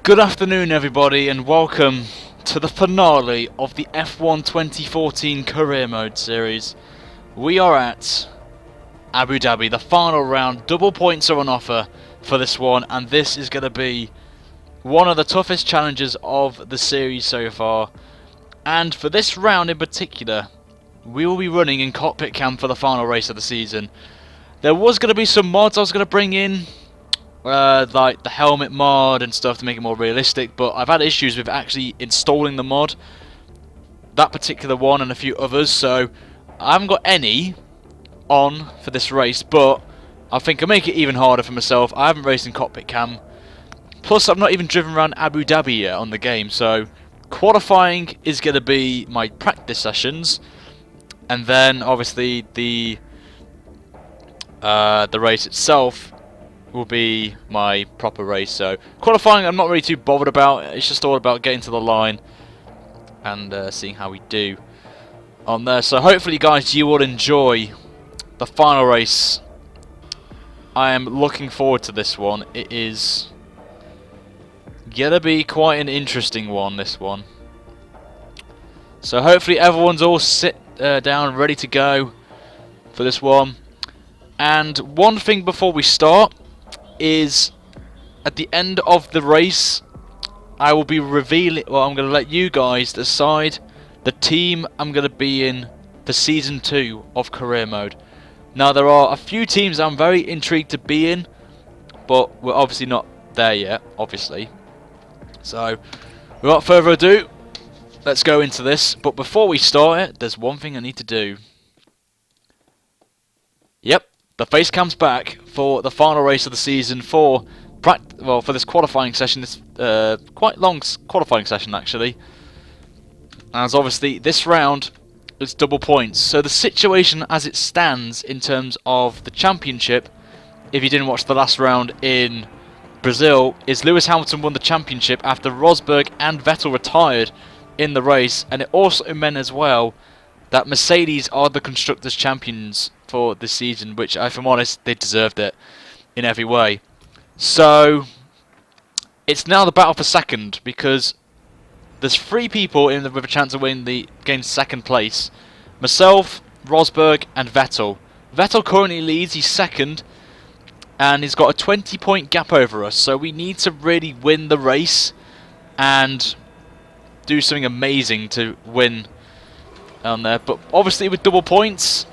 Good afternoon everybody and welcome to the finale of the F1 2014 Career Mode series. We are at Abu Dhabi, the final round. Double points are on offer for this one, and this is going to be one of the toughest challenges of the series so far. And for this round in particular, we will be running in cockpit cam for the final race of the season. There was going to be some mods I was going to bring in, like the helmet mod and stuff to make it more realistic, but I've had issues with actually installing the mod, that particular one and a few others, so I haven't got any on for this race, but I think I'll make it even harder for myself. I haven't raced in cockpit cam, plus I've not even driven around Abu Dhabi yet on the game, so qualifying is going to be my practice sessions, and then obviously the race itself will be my proper race. So qualifying I'm not really too bothered about, it's just all about getting to the line and seeing how we do on there. So hopefully guys you will enjoy the final race. I am looking forward to this one. It is gonna be quite an interesting one, this one. So hopefully everyone's all sit down ready to go for this one. And one thing before we start is, at the end of the race I will be revealing, well, I'm going to let you guys decide the team I'm going to be in for Season 2 of Career Mode. Now there are a few teams I'm very intrigued to be in, but we're obviously not there yet, obviously. So without further ado, let's go into this. But before we start it, there's one thing I need to do. Yep. The face cam's back for the final race of the season for this qualifying session. This quite long qualifying session actually, as obviously this round is double points. So the situation as it stands in terms of the championship, if you didn't watch the last round in Brazil, is Lewis Hamilton won the championship after Rosberg and Vettel retired in the race, and it also meant as well that Mercedes are the constructors champions for this season, which, if I'm honest, they deserved it in every way. So it's now the battle for second, because there's 3 people with a chance of winning getting second place: myself, Rosberg, and Vettel. Vettel currently leads; he's second, and he's got a 20-point gap over us. So we need to really win the race and do something amazing to win on there. But obviously with double points,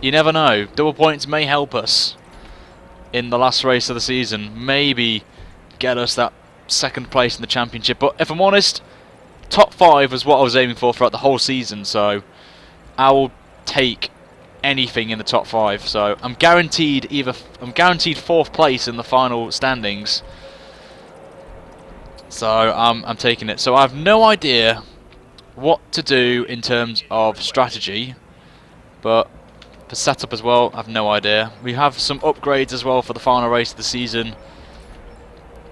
you never know. Double points may help us in the last race of the season. Maybe get us that second place in the championship. But if I'm honest, top 5 was what I was aiming for throughout the whole season. So I will take anything in the top 5. So I'm guaranteed 4th place in the final standings. So I'm taking it. So I have no idea what to do in terms of strategy, but for setup as well, I have no idea. We have some upgrades as well for the final race of the season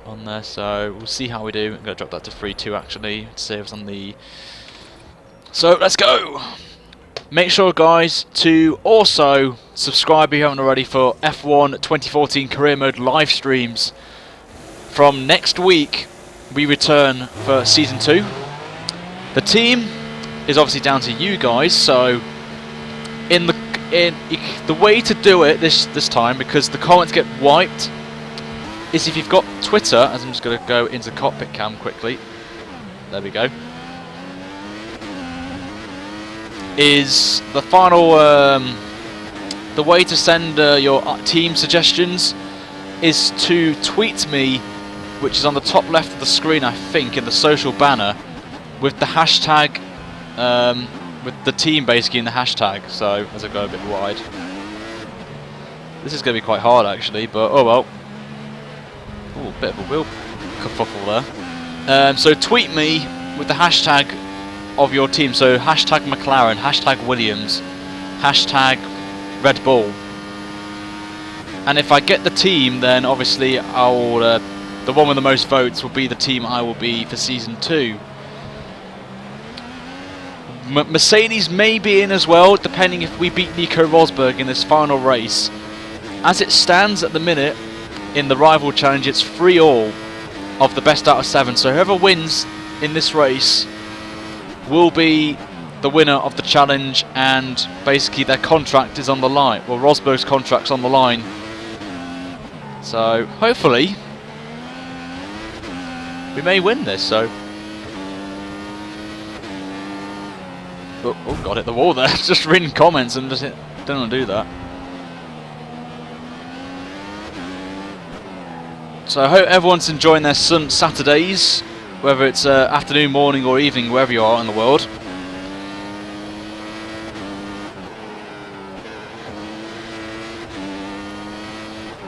on there, so we'll see how we do. I'm going to drop that to 3-2 actually, to save us on the... So let's go! Make sure guys to also subscribe if you haven't already for F1 2014 Career Mode live streams. From next week we return for Season 2. The team is obviously down to you guys, so the way to do it this time, because the comments get wiped, is if you've got Twitter, as I'm just going to go into cockpit cam quickly. There we go. Is the final the way to send your team suggestions is to tweet me, which is on the top left of the screen, I think, in the social banner, with the hashtag, with the team basically in the hashtag. So as I go a bit wide, this is going to be quite hard actually, but oh well. Ooh, bit of a wheel kerfuffle there. So tweet me with the hashtag of your team. So hashtag McLaren, hashtag Williams, hashtag Red Bull. And if I get the team, then obviously I'll the one with the most votes will be the team I will be for Season 2. Mercedes may be in as well, depending if we beat Nico Rosberg in this final race. As it stands at the minute, in the rival challenge, it's 3-3 of the best out of 7. So whoever wins in this race will be the winner of the challenge, and basically their contract is on the line. Well, Rosberg's contract's on the line. So hopefully we may win this. So oh god, hit the wall there. Just reading comments and just don't want to do that. So I hope everyone's enjoying their Saturdays, whether it's afternoon, morning or evening, wherever you are in the world.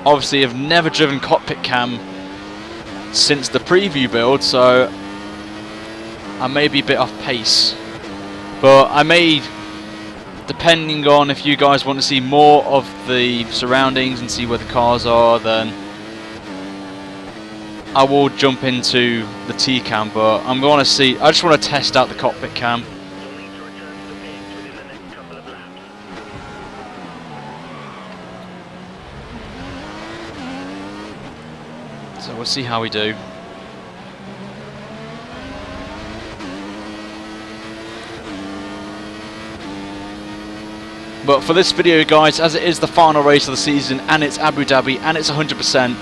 Obviously I've never driven cockpit cam since the preview build, so I may be a bit off pace. But I may, depending on if you guys want to see more of the surroundings and see where the cars are, then I will jump into the T-cam, but I'm going to see, I just want to test out the cockpit cam. So we'll see how we do. But for this video guys, as it is the final race of the season, and it's Abu Dhabi, and it's 100%,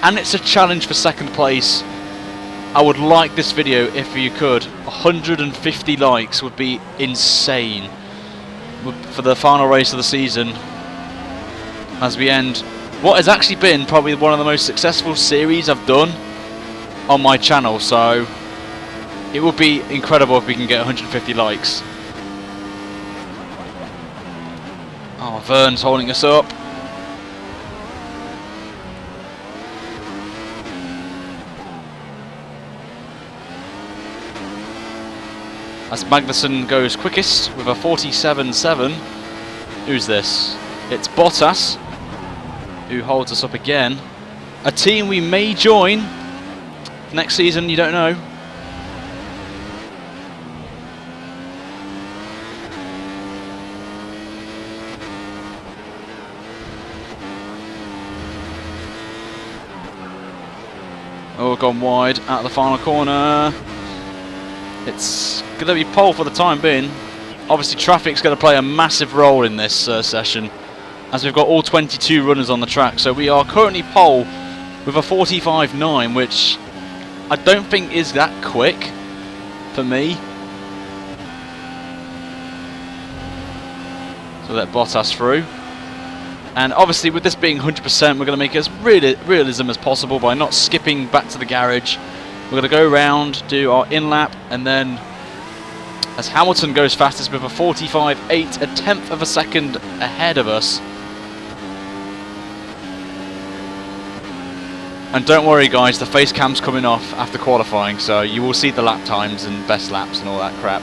and it's a challenge for second place, I would like this video if you could. 150 likes would be insane for the final race of the season, as we end what has actually been probably one of the most successful series I've done on my channel. So it would be incredible if we can get 150 likes. Oh, Vern's holding us up. As Magnussen goes quickest with a 47.7. Who's this? It's Bottas, who holds us up again. A team we may join next season, you don't know. Oh, gone wide out of the final corner. It's going to be pole for the time being. Obviously traffic's going to play a massive role in this session, as we've got all 22 runners on the track. So we are currently pole with a 45.9, which I don't think is that quick for me. So let Bottas through. And obviously with this being 100%, we're going to make it as realism as possible by not skipping back to the garage. We're going to go round, do our in-lap, and then as Hamilton goes fastest with a 45.8, a tenth of a second ahead of us. And don't worry guys, the face cam's coming off after qualifying, so you will see the lap times and best laps and all that crap.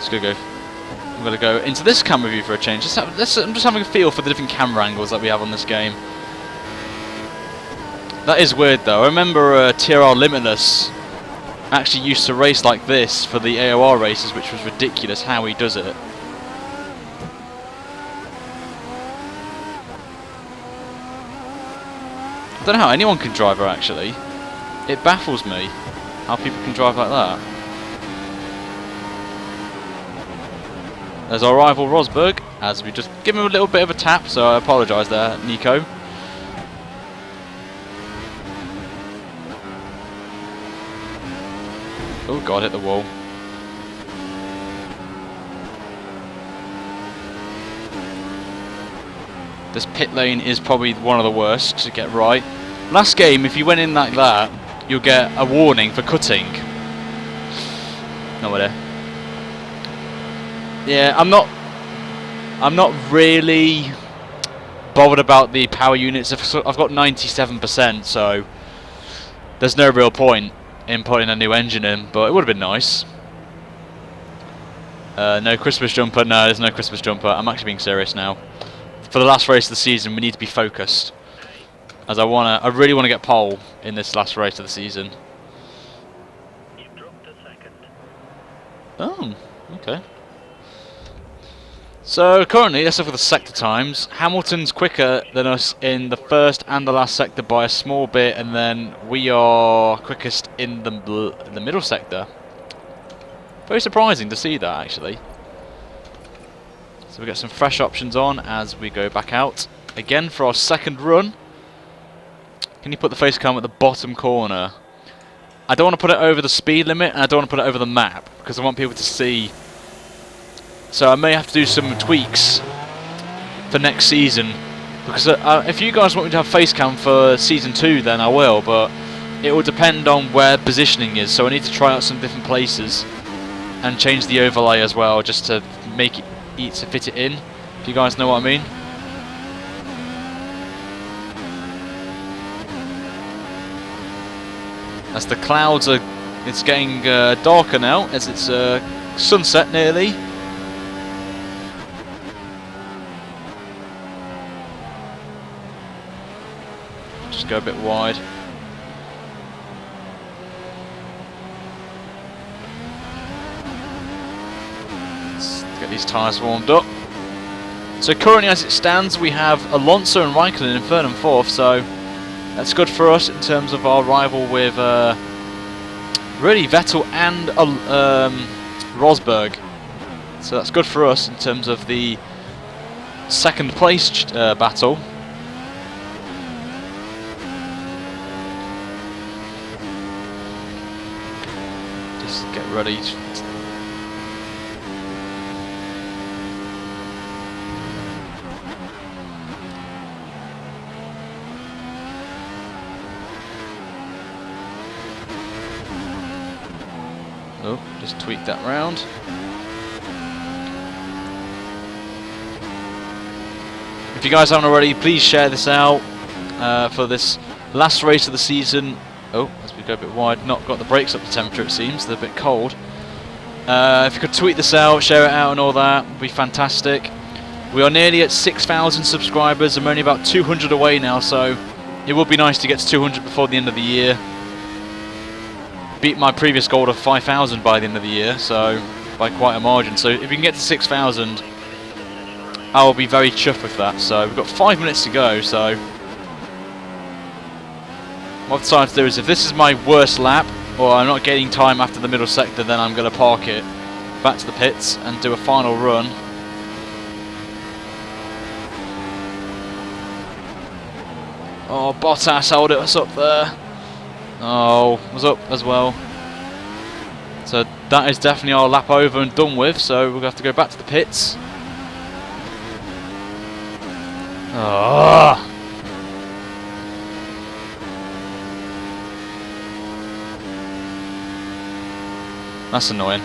I'm going to go into this camera view for a change. I'm just having a feel for the different camera angles that we have on this game. That is weird though. I remember TRL Limitless actually used to race like this for the AOR races, which was ridiculous how he does it. I don't know how anyone can drive her actually. It baffles me how people can drive like that. There's our rival Rosberg, as we just give him a little bit of a tap, so I apologise there, Nico. Oh god, hit the wall. This pit lane is probably one of the worst to get right. Last game, if you went in like that, you'll get a warning for cutting. No idea. Yeah, I'm not really bothered about the power units. I've got 97%, so there's no real point in putting a new engine in, but it would have been nice. No Christmas jumper. No, there's no Christmas jumper. I'm actually being serious now. For the last race of the season, we need to be focused, as I really want to get pole in this last race of the season. You've dropped a second. Oh, okay. So currently, let's look at the sector times. Hamilton's quicker than us in the first and the last sector by a small bit, and then we are quickest in the middle sector. Very surprising to see that, actually. So we get some fresh options on as we go back out again for our second run. Can you put the face cam at the bottom corner? I don't want to put it over the speed limit, and I don't want to put it over the map because I want people to see. So I may have to do some tweaks for next season, because if you guys want me to have face cam for season 2, then I will, but it will depend on where positioning is. So I need to try out some different places and change the overlay as well, just to make it to fit it in. If you guys know what I mean. As the clouds are, it's getting darker now as it's sunset nearly. Just go a bit wide. Let's get these tyres warmed up. So currently, as it stands, we have Alonso and Raikkonen in 3rd and 4th, so that's good for us in terms of our rival with really Vettel and Rosberg. So that's good for us in terms of the second place battle. Just get ready. Oh, just tweak that round. If you guys haven't already, please share this out for this last race of the season. Oh, as we go a bit wide, not got the brakes up to temperature, it seems. They're a bit cold. If you could tweet this out, share it out and all that, would be fantastic. We are nearly at 6,000 subscribers. I'm only about 200 away now, so it would be nice to get to 200 before the end of the year. Beat my previous goal of 5,000 by the end of the year, so by quite a margin. So if we can get to 6,000, I will be very chuffed with that. So we've got 5 minutes to go, so what I've decided to do is, if this is my worst lap, or I'm not getting time after the middle sector, then I'm going to park it back to the pits and do a final run. Oh, Bottas held us up there. Oh, was up as well. So that is definitely our lap over and done with, so we're going to have to go back to the pits. Oh. That's annoying.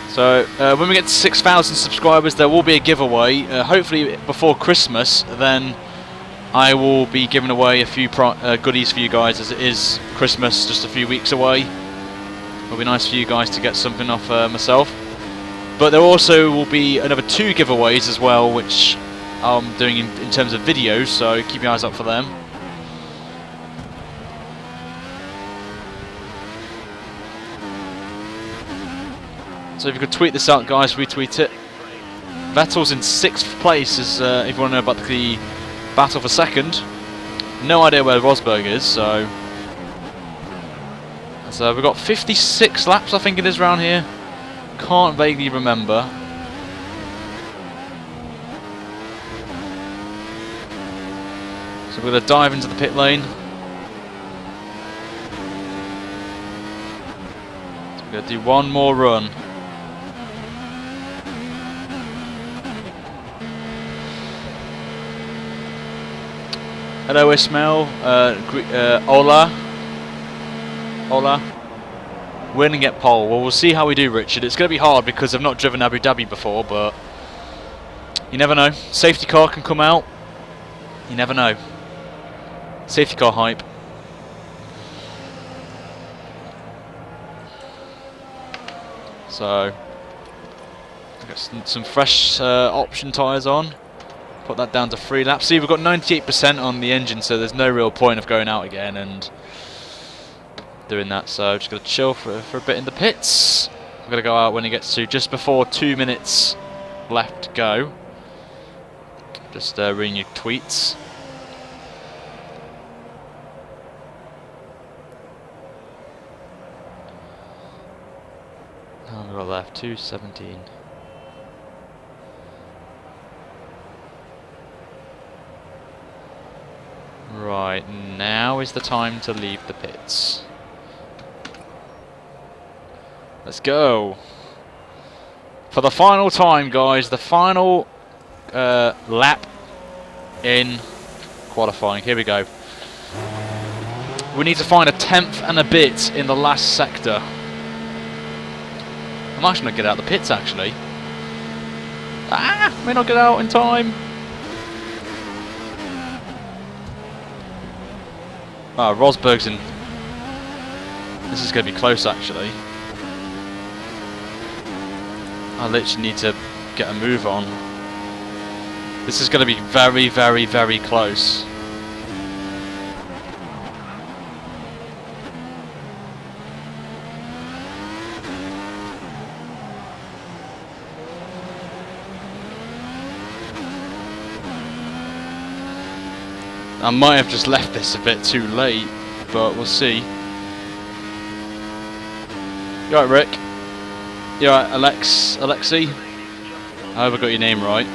So when we get to 6,000 subscribers, there will be a giveaway. Hopefully before Christmas, then I will be giving away a few goodies for you guys, as it is Christmas just a few weeks away. It'll be nice for you guys to get something off myself. But there also will be another 2 giveaways as well, which I'm doing in terms of videos, so keep your eyes up for them. So if you could tweet this out, guys, retweet it. Vettel's in 6th place, as if you want to know about the battle for 2nd. No idea where Rosberg is, so we've got 56 laps, I think it is, around here. Can't vaguely remember. So we're going to dive into the pit lane. So we're going to do one more run. Hello Ismail, Ola. Win and get pole. Well, we'll see how we do, Richard. It's going to be hard because I've not driven Abu Dhabi before, but you never know. Safety car can come out. You never know. Safety car hype. So, I've got some fresh option tyres on. Put that down to 3 laps. See, we've got 98% on the engine, so there's no real point of going out again and doing that. So just going to chill for a bit in the pits. I'm going to go out when it gets to just before 2 minutes left to go. Just reading your tweets. How long have we got left? 2:17. Right, now is the time to leave the pits. Let's go. For the final time, guys, the final lap in qualifying. Here we go. We need to find a 10th and a bit in the last sector. I'm actually going to get out of the pits, actually. May not get out in time. Oh, Rosberg's in. This is going to be close, actually. I literally need to get a move on. This is going to be very, very, very close. I might have just left this a bit too late, but we'll see. You alright, Rick? You alright, Alexi? I hope I got your name right.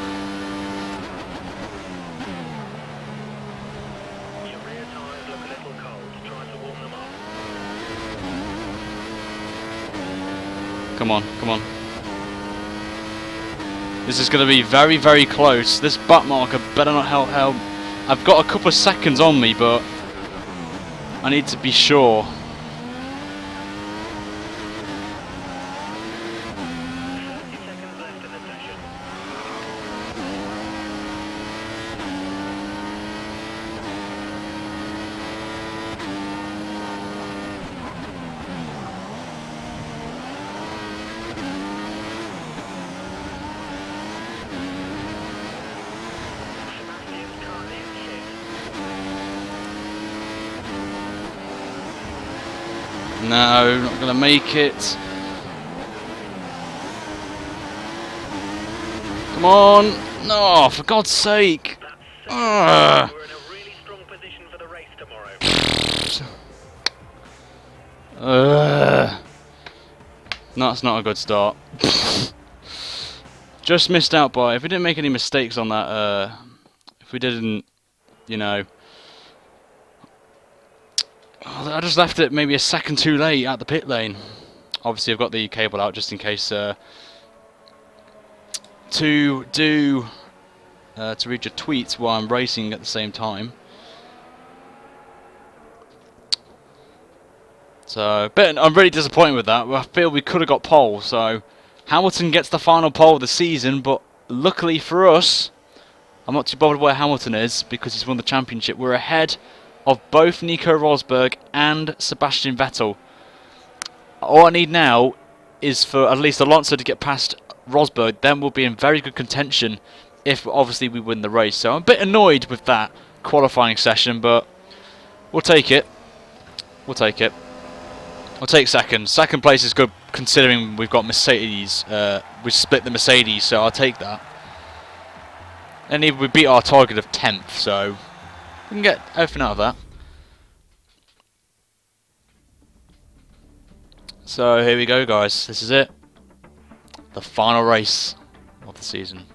Come on, come on. This is going to be very, very close. This back marker better not help. I've got a couple of seconds on me, but I need to be sure. No, not going to make it. Come on. No, for God's sake. We're in a really strong position for the race tomorrow. That's not a good start. Just missed out by, if we didn't make any mistakes on that, if we didn't, you know, I just left it maybe a second too late at the pit lane. Obviously, I've got the cable out just in case to read your tweets while I'm racing at the same time. So, I'm really disappointed with that. I feel we could have got pole. So, Hamilton gets the final pole of the season, but luckily for us, I'm not too bothered where Hamilton is because he's won the championship. We're ahead of both Nico Rosberg and Sebastian Vettel. All I need now is for at least Alonso to get past Rosberg, then we'll be in very good contention if obviously we win the race. So I'm a bit annoyed with that qualifying session, but we'll take it. We'll take it. We'll take second. Second place is good considering we've got Mercedes. We split the Mercedes, so I'll take that. And even we beat our target of 10th, so we can get everything out of that. So here we go, guys. This is it. The final race of the season.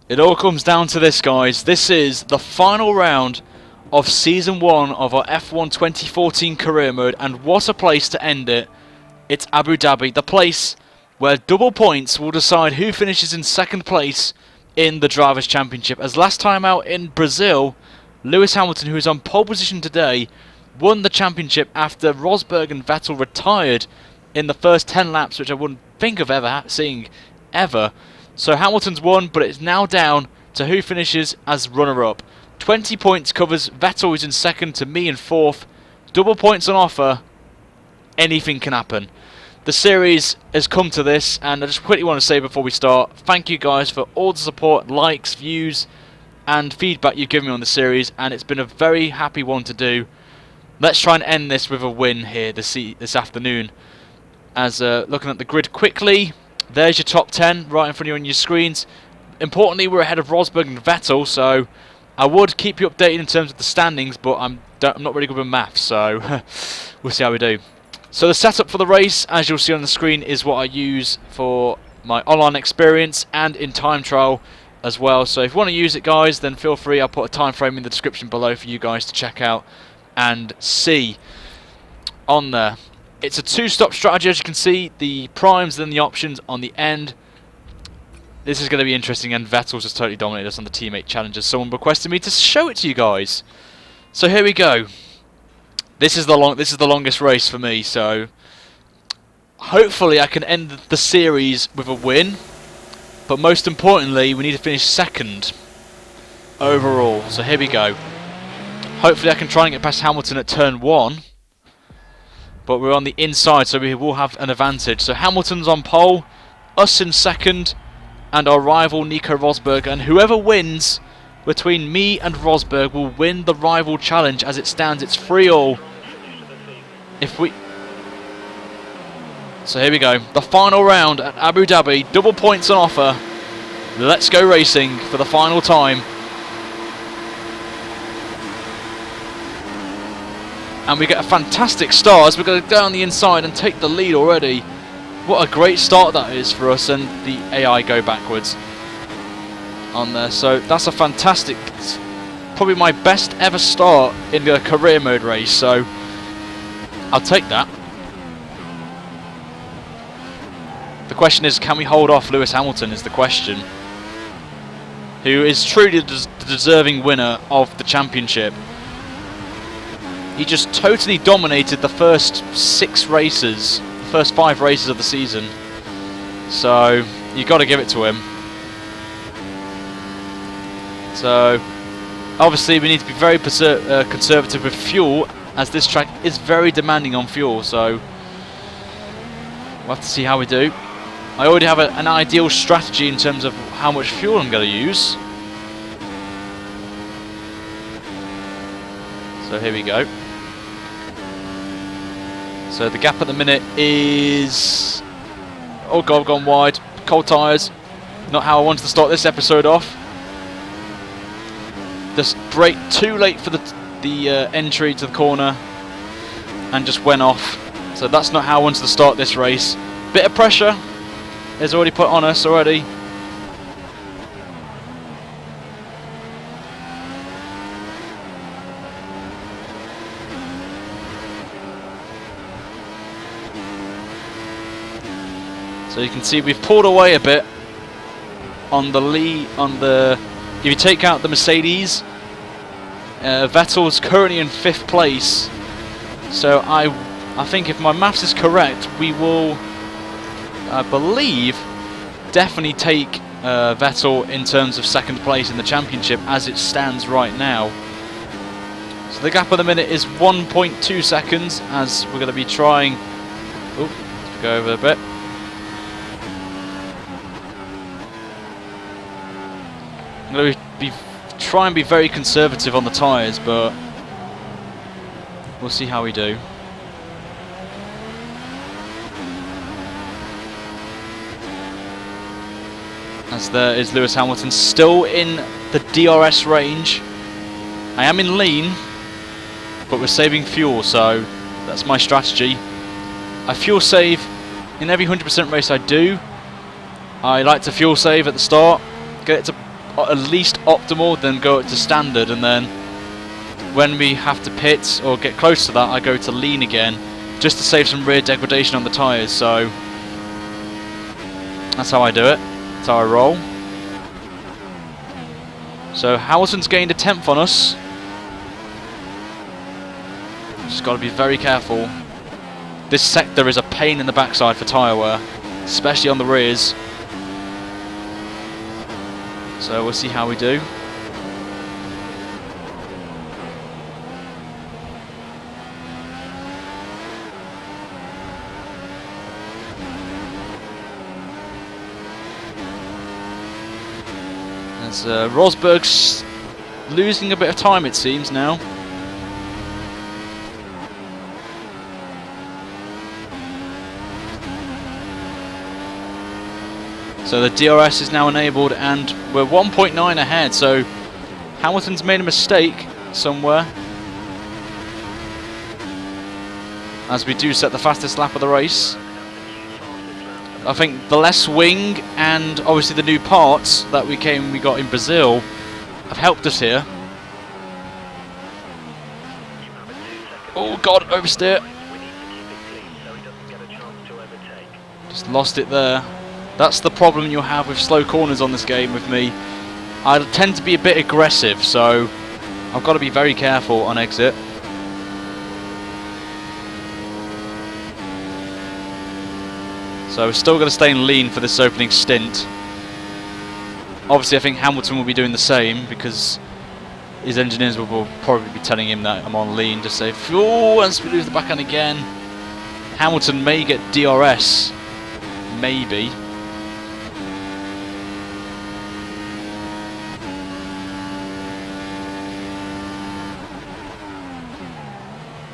It all comes down to this, guys. This is the final round of Season 1 of our F1 2014 career mode, and what a place to end it. It's Abu Dhabi, the place where double points will decide who finishes in second place in the Drivers' Championship. As last time out in Brazil, Lewis Hamilton, who is on pole position today, won the championship after Rosberg and Vettel retired in the first 10 laps, which I wouldn't think of ever seeing ever. So Hamilton's won, but it's now down to who finishes as runner-up. 20 points covers Vettel, who's in second, to me in fourth. Double points on offer. Anything can happen. The series has come to this, and I just quickly want to say before we start, thank you guys for all the support, likes, views, and feedback you've given me on the series, and it's been a very happy one to do. let's try and end this with a win here this afternoon. As looking at the grid quickly, there's your top 10 right in front of you on your screens. Importantly, we're ahead of Rosberg and Vettel, so I would keep you updated in terms of the standings, but I'm not really good with maths, so we'll see how we do. So the setup for the race, as you'll see on the screen, is what I use for my online experience and in time trial as well. So if you want to use it, guys, then feel free. I'll put a time frame in the description below for you guys to check out and see on there. It's a two-stop strategy, as you can see. The primes, then the options on the end. This is going to be interesting, and Vettel's just totally dominated us on the teammate challenges. Someone requested me to show it to you guys. So here we go. This is the longest race for me, so hopefully I can end the series with a win. But most importantly, we need to finish second overall. So here we go. Hopefully I can try and get past Hamilton at turn 1. But we're on the inside, so we will have an advantage. So Hamilton's on pole, us in second, and our rival Nico Rosberg. And whoever wins between me and Rosberg will win the rival challenge. As it stands, it's 3-all. So here we go. The final round at Abu Dhabi. Double points on offer. Let's go racing for the final time. And we get a fantastic start as we're going to go on the inside and take the lead already. What a great start that is for us, and the AI go backwards on there. So that's a fantastic, probably my best ever start in the career mode race. So I'll take that. The question is, can we hold off Lewis Hamilton is the question. Who is truly the deserving winner of the championship. He just totally dominated the first 6 races, the first 5 races of the season. So you got to give it to him. So obviously we need to be very conservative with fuel, as this track is very demanding on fuel. So we'll have to see how we do. I already have an ideal strategy in terms of how much fuel I'm going to use. So here we go. So the gap at the minute is... oh god, I've gone wide. Cold tyres. Not how I wanted to start this episode off. Just brake too late for the entry to the corner and just went off. So that's not how I wanted to start this race. Bit of pressure is already put on us already. So you can see we've pulled away a bit on the lead. If you take out the Mercedes, Vettel's currently in 5th place. So I think if my maths is correct, we will, I believe, definitely take Vettel in terms of 2nd place in the championship as it stands right now. So the gap at the minute is 1.2 seconds as we're going to be trying... oh, let's go over a bit. I'm going to try and be very conservative on the tyres, but we'll see how we do. As there is Lewis Hamilton still in the DRS range. I am in lean, but we're saving fuel, so that's my strategy. I fuel save in every 100% race I do. I like to fuel save at the start, get it to at least optimal, then go to standard, and then when we have to pit or get close to that, I go to lean again, just to save some rear degradation on the tyres. So that's how I do it. That's how I roll. So Hamilton's gained a 10th on us. Just got to be very careful. This sector is a pain in the backside for tyre wear, especially on the rears. So we'll see how we do. As Rosberg's losing a bit of time, it seems now. So the DRS is now enabled and we're 1.9 ahead, so Hamilton's made a mistake somewhere. As we do set the fastest lap of the race. I think the less wing and obviously the new parts that we got in Brazil have helped us here. Oh god, oversteer. Just lost it there. That's the problem you have with slow corners on this game with me. I tend to be a bit aggressive, so I've got to be very careful on exit. So we're still going to stay in lean for this opening stint. Obviously I think Hamilton will be doing the same because his engineers will probably be telling him that I'm on lean to say, oh, once we lose the backhand again. Hamilton may get DRS. Maybe.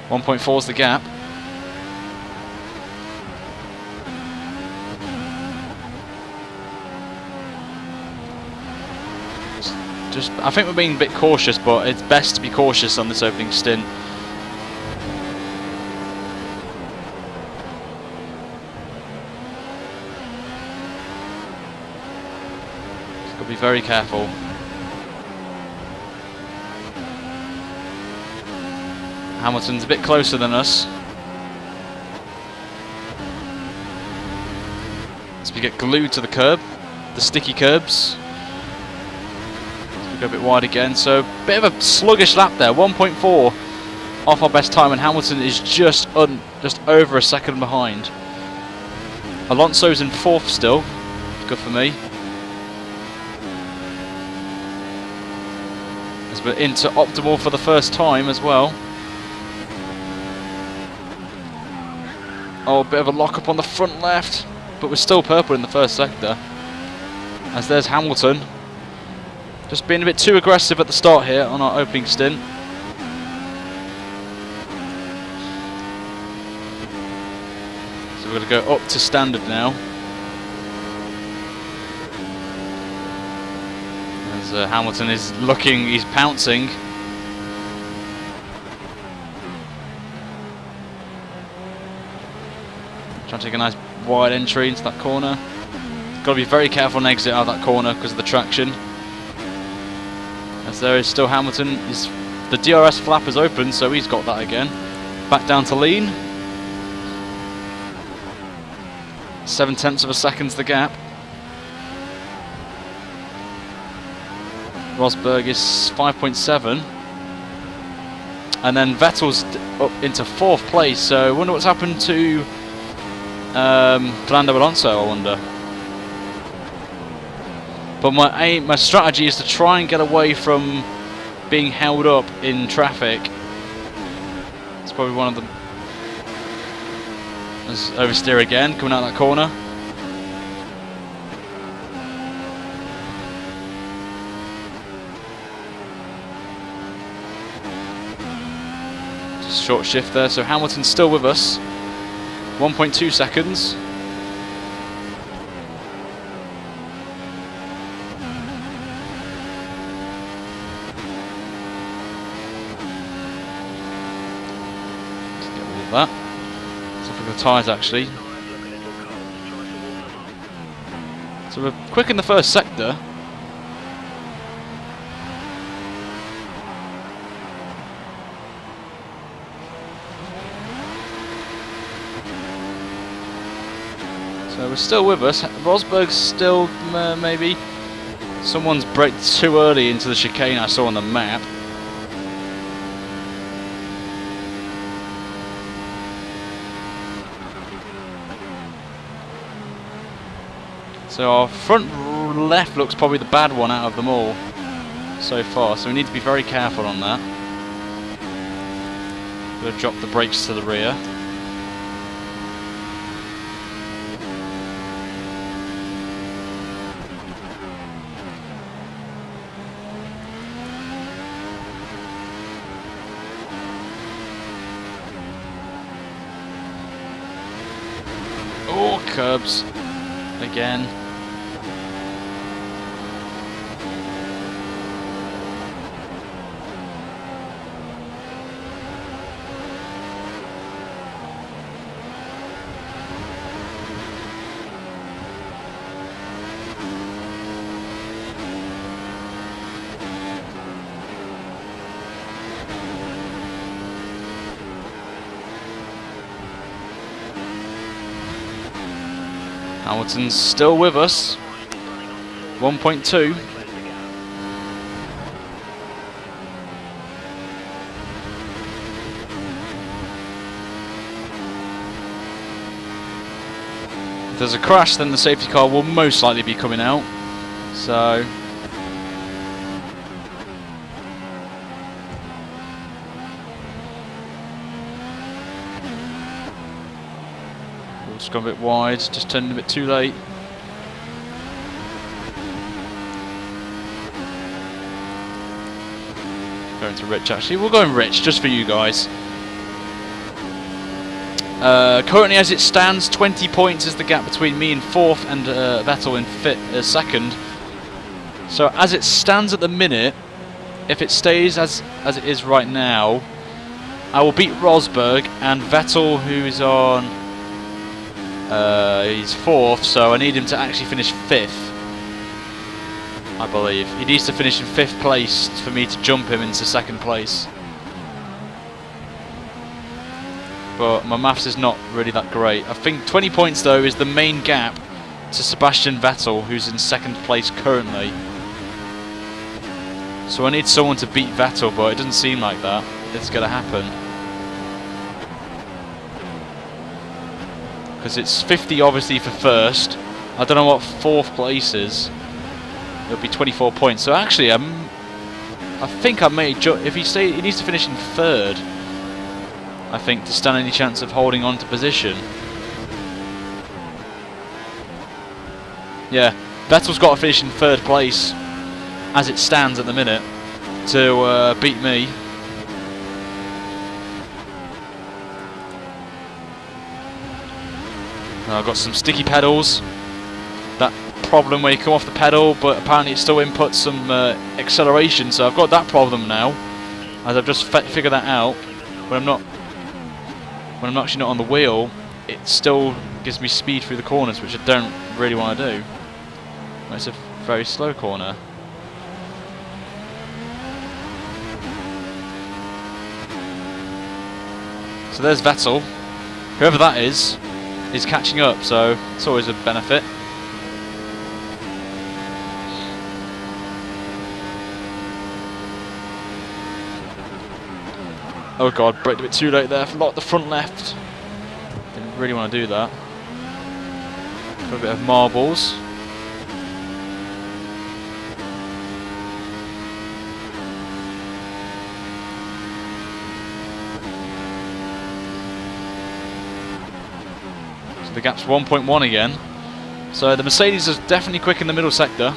.4 is the gap. I think we're being a bit cautious, but it's best to be cautious on this opening stint. Just got to be very careful. Hamilton's a bit closer than us. As we get glued to the curb, the sticky curbs. Go a bit wide again, so a bit of a sluggish lap there. 1.4 off our best time, and Hamilton is just over a second behind. Alonso's in 4th still, good for me. As we're into optimal for the first time as well. Oh, a bit of a lock up on the front left, but we're still purple in the first sector. As there's Hamilton. Just being a bit too aggressive at the start here on our opening stint. So we're going to go up to standard now. As Hamilton is looking, he's pouncing. Trying to take a nice wide entry into that corner. Got to be very careful and exit out of that corner because of the traction. As there is still Hamilton, the DRS flap is open, so he's got that again. Back down to lean. 0.7 of a second's the gap. Rosberg is 5.7. And then Vettel's up into 4th place, so I wonder what's happened to Fernando Alonso, I wonder. But my strategy is to try and get away from being held up in traffic. It's probably one of them. Let's oversteer again, coming out of that corner. Just short shift there, so Hamilton's still with us. 1.2 seconds. That. Let's look at the tyres actually. So we're quick in the first sector. So we're still with us. Rosberg's still maybe. Someone's braked too early into the chicane I saw on the map. So our front left looks probably the bad one out of them all so far, so we need to be very careful on that. We'll drop the brakes to the rear. Oh, curbs again. Hamilton's still with us. 1.2. If there's a crash, then the safety car will most likely be coming out. So just gone a bit wide, just turned a bit too late. Going to Rich actually. We'll go in Rich just for you guys. Currently, as it stands, 20 points is the gap between me in 4th and Vettel in 2nd. So as it stands at the minute, if it stays as it is right now, I will beat Rosberg, and Vettel, who is on he's 4th, so I need him to actually finish 5th. I believe he needs to finish in 5th place for me to jump him into 2nd place. But my maths is not really that great. I think 20 points though is the main gap to Sebastian Vettel, who's in 2nd place currently. So I need someone to beat Vettel, but it doesn't seem like that it's going to happen. Because it's 50 obviously for 1st. I don't know what 4th place is. It'll be 24 points. So actually, I think I may if he needs to finish in 3rd. I think to stand any chance of holding on to position. Yeah, Vettel's got to finish in 3rd place as it stands at the minute to beat me. Now I've got some sticky pedals. That problem where you come off the pedal, but apparently it still inputs some acceleration. So I've got that problem now, as I've just figured that out. When I'm actually not on the wheel, it still gives me speed through the corners, which I don't really want to do. It's a very slow corner. So there's Vettel. Whoever that is catching up, so it's always a benefit. Oh god, braked a bit too late there, locked the front left. Didn't really want to do that. Got a bit of marbles. So the gap's 1.1 again. So the Mercedes is definitely quick in the middle sector.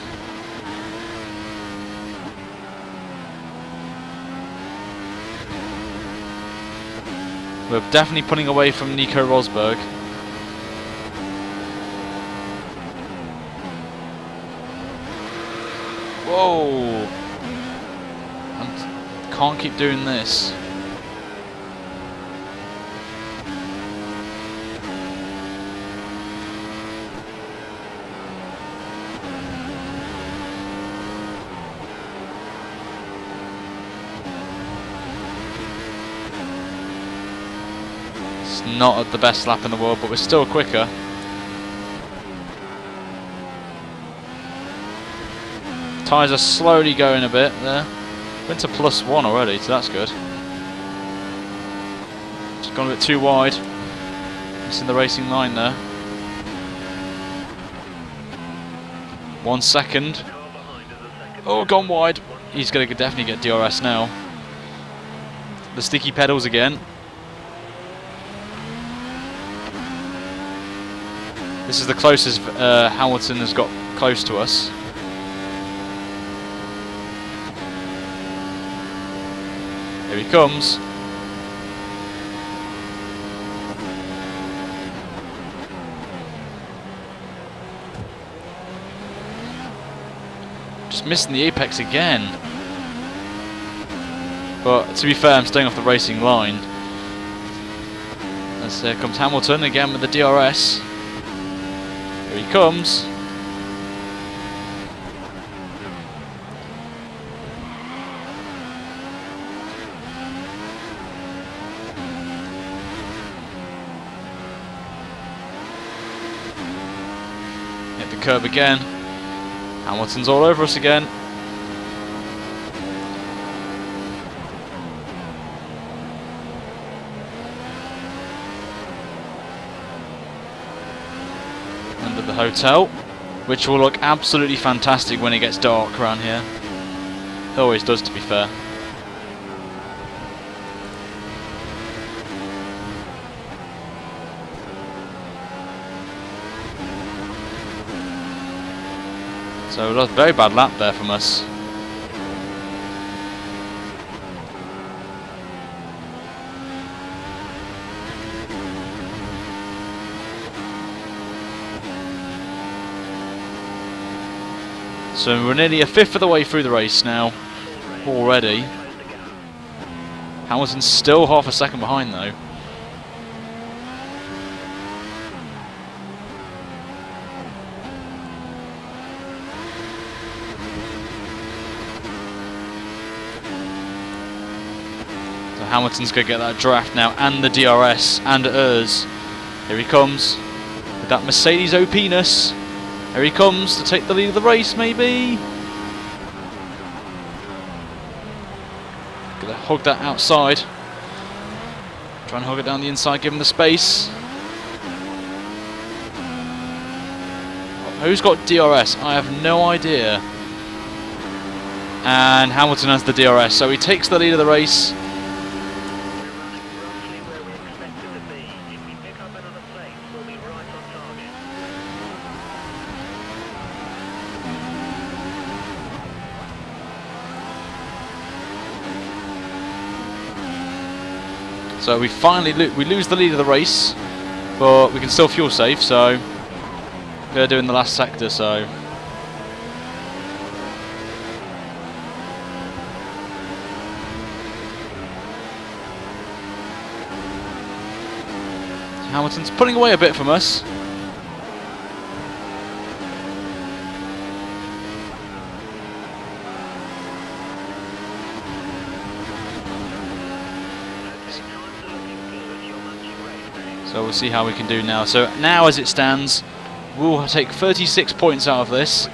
We're definitely pulling away from Nico Rosberg. Whoa! I can't keep doing this. Not at the best lap in the world, but we're still quicker. Tyres are slowly going a bit there. Went to +1 already, so that's good. Just gone a bit too wide. Missing the racing line there. 1 second. Oh, gone wide. He's going to definitely get DRS now. The sticky pedals again. This is the closest Hamilton has got close to us. Here he comes. Just missing the apex again. But to be fair, I'm staying off the racing line. As here comes Hamilton again with the DRS. Here he comes. curb again. Hamilton's all over us again. Under the hotel, which will look absolutely fantastic when it gets dark around here. It always does, to be fair. So that's a very bad lap there from us. So we're nearly a fifth of the way through the race now, already. Hamilton's still half a second behind though. Hamilton's going to get that draft now, and the DRS, and Urs. Here he comes, with that Mercedes OP-ness. Here he comes to take the lead of the race, maybe? Gonna hug that outside. Try and hug it down the inside, give him the space. Who's got DRS? I have no idea. And Hamilton has the DRS, so he takes the lead of the race. So we finally lose the lead of the race, but we can still fuel save. So we're doing the last sector. So Hamilton's pulling away a bit from us. So we'll see how we can do now. So now as it stands, we'll take 36 points out of this.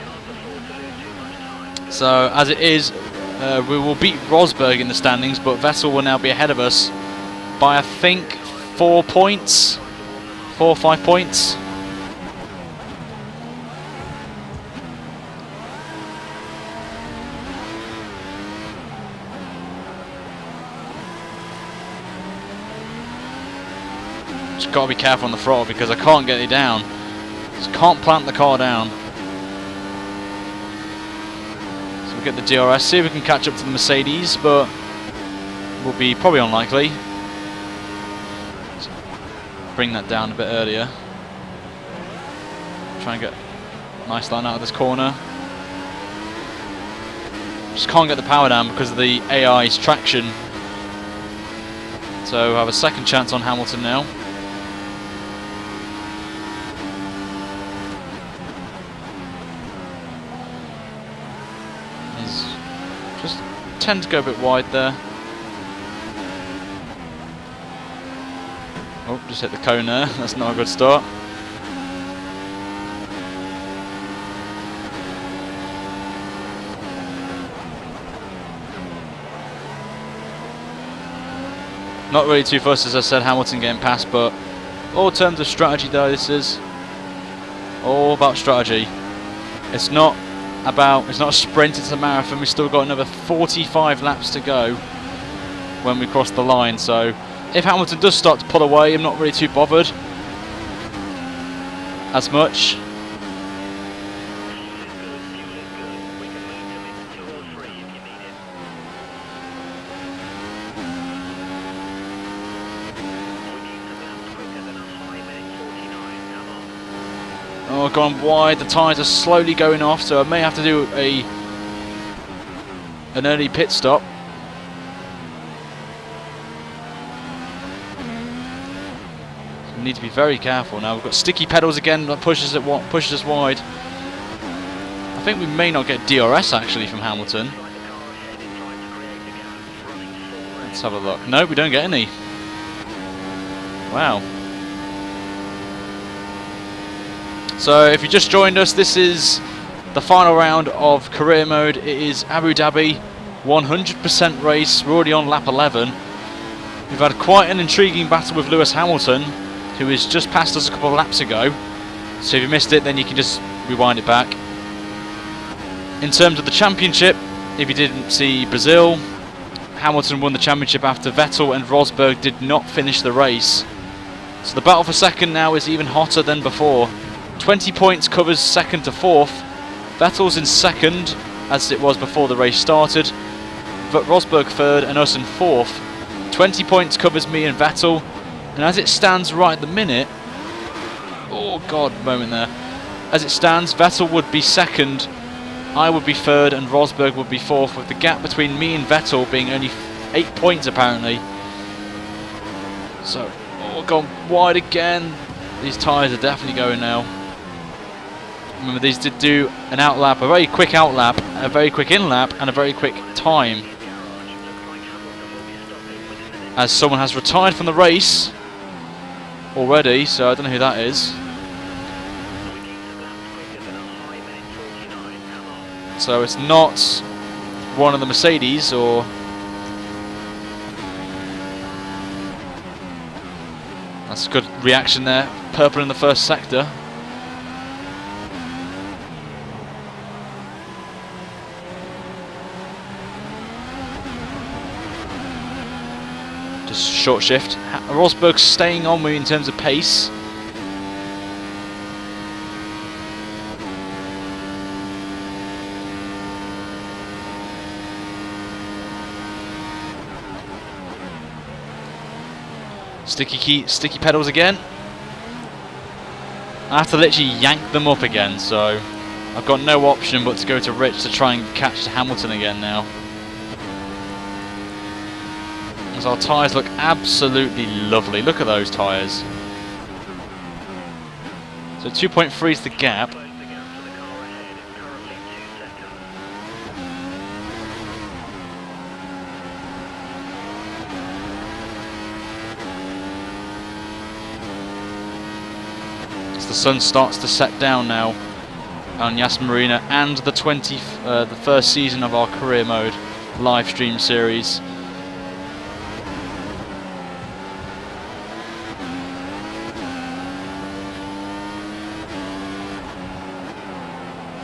So as it is, we will beat Rosberg in the standings, but Vettel will now be ahead of us by, I think, 4 points. 4 or 5 points. Just got to be careful on the throttle because I can't get it down. Just can't plant the car down. So we'll get the DRS, see if we can catch up to the Mercedes, but will be probably unlikely. So bring that down a bit earlier. Try and get a nice line out of this corner. Just can't get the power down because of the AI's traction. So I have a second chance on Hamilton now. Just tend to go a bit wide there. Oh, just hit the cone there. That's not a good start. Not really too fussed, as I said, Hamilton getting past, but all terms of strategy though, this is all about strategy. It's not a sprint, it's a marathon. We've still got another 45 laps to go when we cross the line, so if Hamilton does start to pull away, I'm not really too bothered as much. Oh, gone wide, the tyres are slowly going off, so I may have to do an early pit stop. So we need to be very careful now. We've got sticky pedals again, that pushes us wide. I think we may not get DRS actually from Hamilton. Let's have a look. No, we don't get any. Wow. So if you just joined us, this is the final round of career mode. It is Abu Dhabi, 100% race. We're already on lap 11. We've had quite an intriguing battle with Lewis Hamilton, who has just passed us a couple of laps ago. So if you missed it, then you can just rewind it back. In terms of the championship, if you didn't see Brazil, Hamilton won the championship after Vettel and Rosberg did not finish the race. So the battle for second now is even hotter than before. 20 points covers second to fourth. Vettel's in second, as it was before the race started, but Rosberg third and us in fourth. 20 points covers me and Vettel, and as it stands right at the minute, oh god, moment there. As it stands, Vettel would be second, I would be third, and Rosberg would be fourth, with the gap between me and Vettel being only 8 points apparently. So, oh, gone wide again. These tyres are definitely going now. Remember, these did do an outlap, a very quick outlap, a very quick inlap, and a very quick time. As someone has retired from the race already, so I don't know who that is. So it's not one of the Mercedes, or that's a good reaction there. Purple in the first sector. Just short shift. Rosberg's staying on me in terms of pace. Sticky pedals again. I have to literally yank them up again, so I've got no option but to go to Rich to try and catch Hamilton again now. As our tyres look absolutely lovely. Look at those tyres. So 2.3 is the gap. As the sun starts to set down now on Yas Marina and the first season of our career mode live stream series.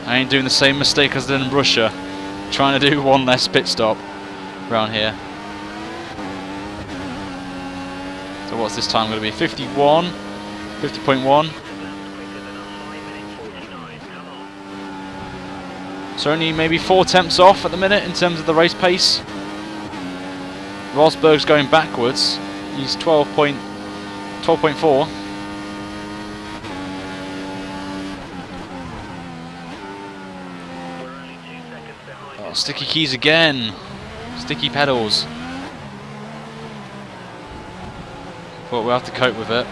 I ain't doing the same mistake as I did in Russia, trying to do one less pit stop around here. So what's this time going to be? 50.1. So only maybe 4 tenths off at the minute in terms of the race pace. Rosberg's going backwards. He's 12.4. Sticky keys again. Sticky pedals. But we'll have to cope with it.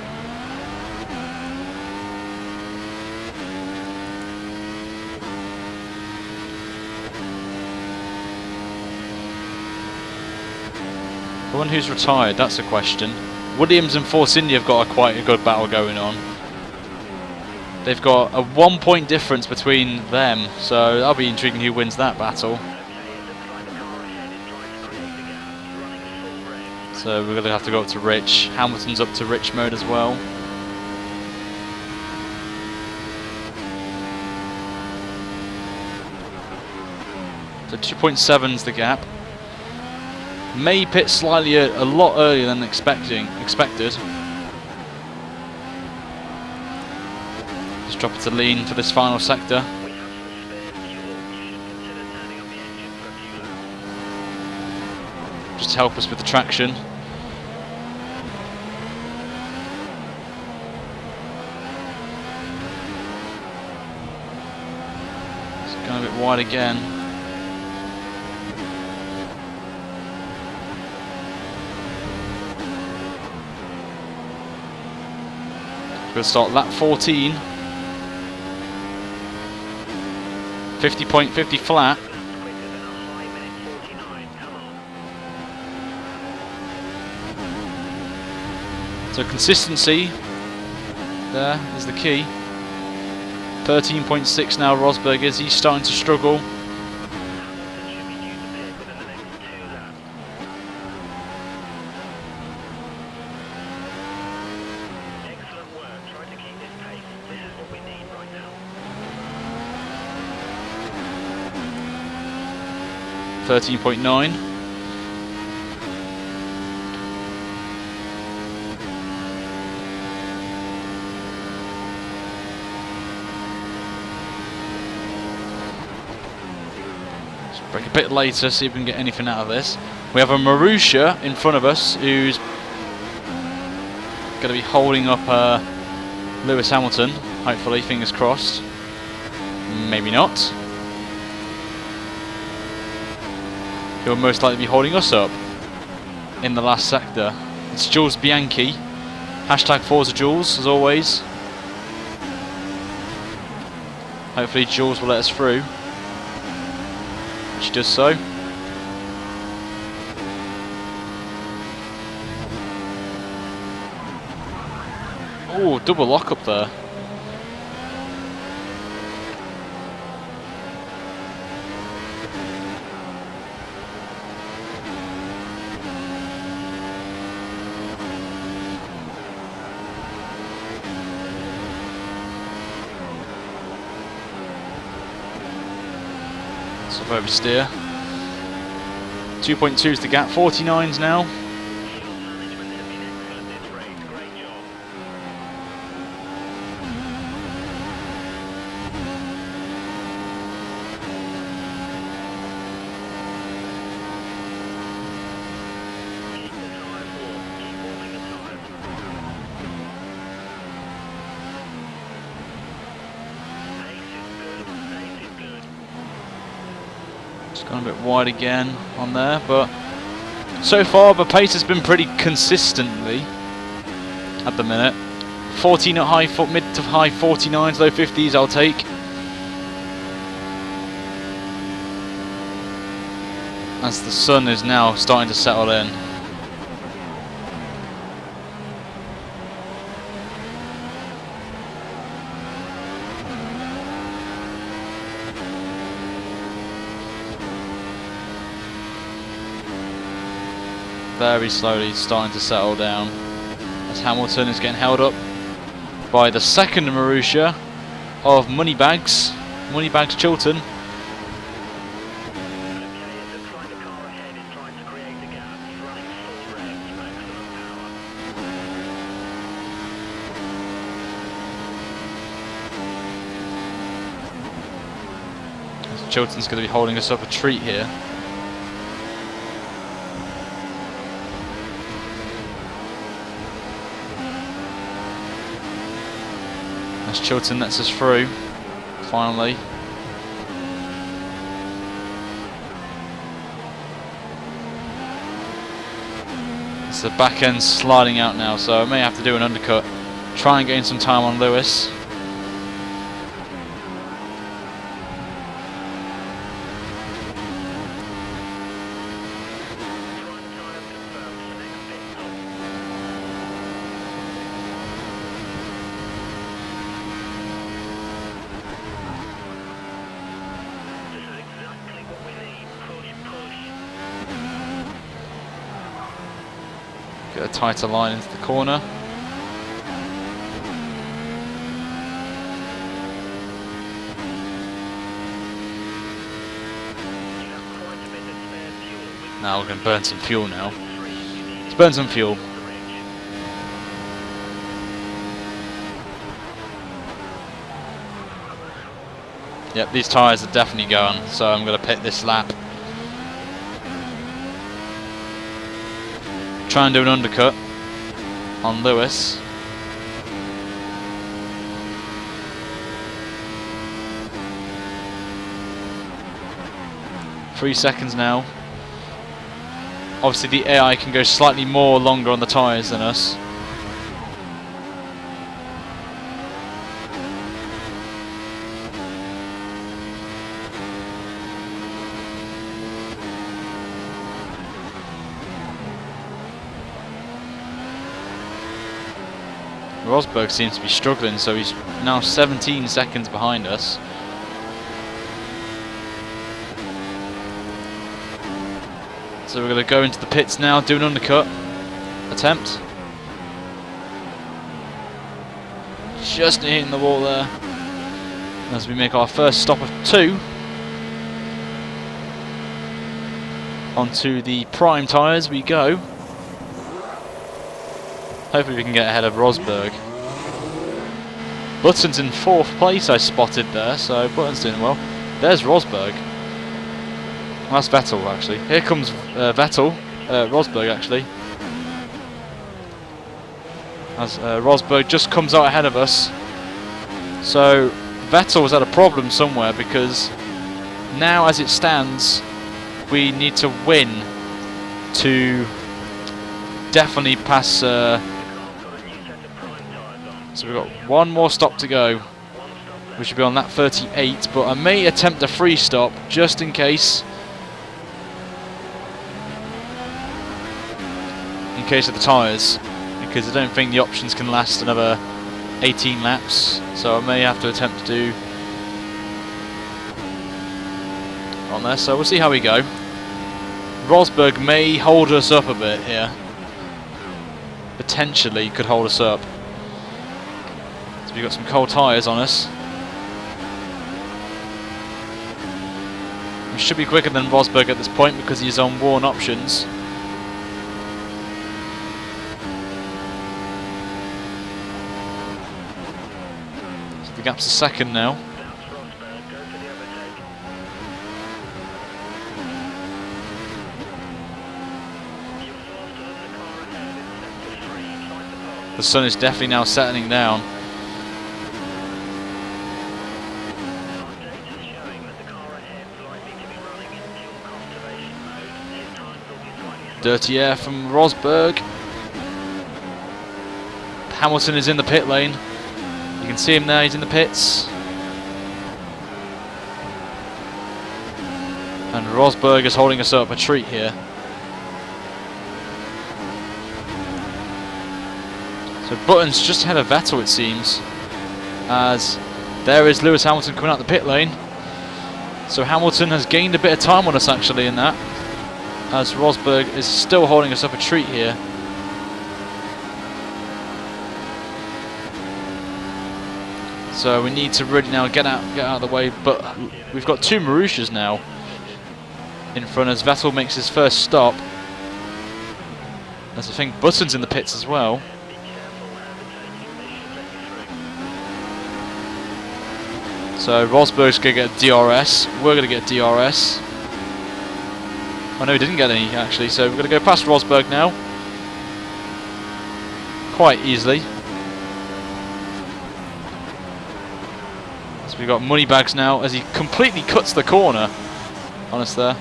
The one who's retired, that's a question. Williams and Force India have got quite a good battle going on. They've got a 1 point difference between them, so that'll be intriguing who wins that battle. So we're going to have to go up to Rich. Hamilton's up to Rich mode as well. So 2.7's the gap. May pit slightly a lot earlier than expected. Just drop it to lean for this final sector. Just to help us with the traction. It's going a bit wide again. We'll start lap 14. 50.50 flat. So consistency there is the key. 13.6 now Rosberg is. He's starting to struggle. Excellent work. Try to keep this pace. This is what we need right now. 13.9. Break a bit later, see if we can get anything out of this. We have a Marussia in front of us who's going to be holding up Lewis Hamilton, hopefully, fingers crossed. Maybe not. He'll most likely be holding us up in the last sector. It's Jules Bianchi. Hashtag Forza Jules, as always. Hopefully Jules will let us through. She does so. Oh, double lock up there. Sort of oversteer. 2.2 is the gap. 49s now. Gone a bit wide again on there, but so far the pace has been pretty consistently at the minute. 14 at mid to high 49s, low 50s I'll take. As the sun is now starting to settle in. Very slowly starting to settle down as Hamilton is getting held up by the second Marussia of Moneybags Chilton. Chilton's going to be holding us up a treat here. Chilton lets us through, finally. It's the back end sliding out now, so I may have to do an undercut. Try and gain some time on Lewis. Get a tighter line into the corner. Now we're going to burn some fuel now. Let's burn some fuel. Yep, these tyres are definitely going, so I'm going to pit this lap. Try and do an undercut on Lewis. Three seconds now. Obviously the AI can go slightly more longer on the tyres than us. Rosberg seems to be struggling, so he's now 17 seconds behind us. So we're going to go into the pits now, do an undercut attempt. Just hitting the wall there. As we make our first stop of 2. Onto the prime tyres we go. Hopefully we can get ahead of Rosberg. Button's in 4th place, I spotted there, so Button's doing well. There's Rosberg. Well, that's Vettel actually. Here comes Vettel, Rosberg actually. As Rosberg just comes out ahead of us. So Vettel's had a problem somewhere, because now as it stands we need to win to definitely pass. So we've got one more stop to go. We should be on that 38, but I may attempt a free stop just in case. In case of the tyres, because I don't think the options can last another 18 laps, so I may have to attempt to do on there, so we'll see how we go. Rosberg may hold us up a bit here. Potentially could hold us up. So we've got some cold tyres on us. We should be quicker than Rosberg at this point because he's on worn options. So the gap's a second now. The sun is definitely now settling down. Dirty air from Rosberg. Hamilton is in the pit lane. You can see him there, he's in the pits. And Rosberg is holding us up a treat here. So Button's just ahead of Vettel, it seems, as there is Lewis Hamilton coming out the pit lane. So Hamilton has gained a bit of time on us actually in that, as Rosberg is still holding us up a treat here. So we need to really now get out of the way, but we've got 2 Marussias now in front as Vettel makes his first stop. As I think Button's in the pits as well. So Rosberg's going to get DRS, we're going to get DRS. Oh no, he didn't get any actually, so we're going to go past Rosberg now. Quite easily. So we've got money bags now as he completely cuts the corner on us there.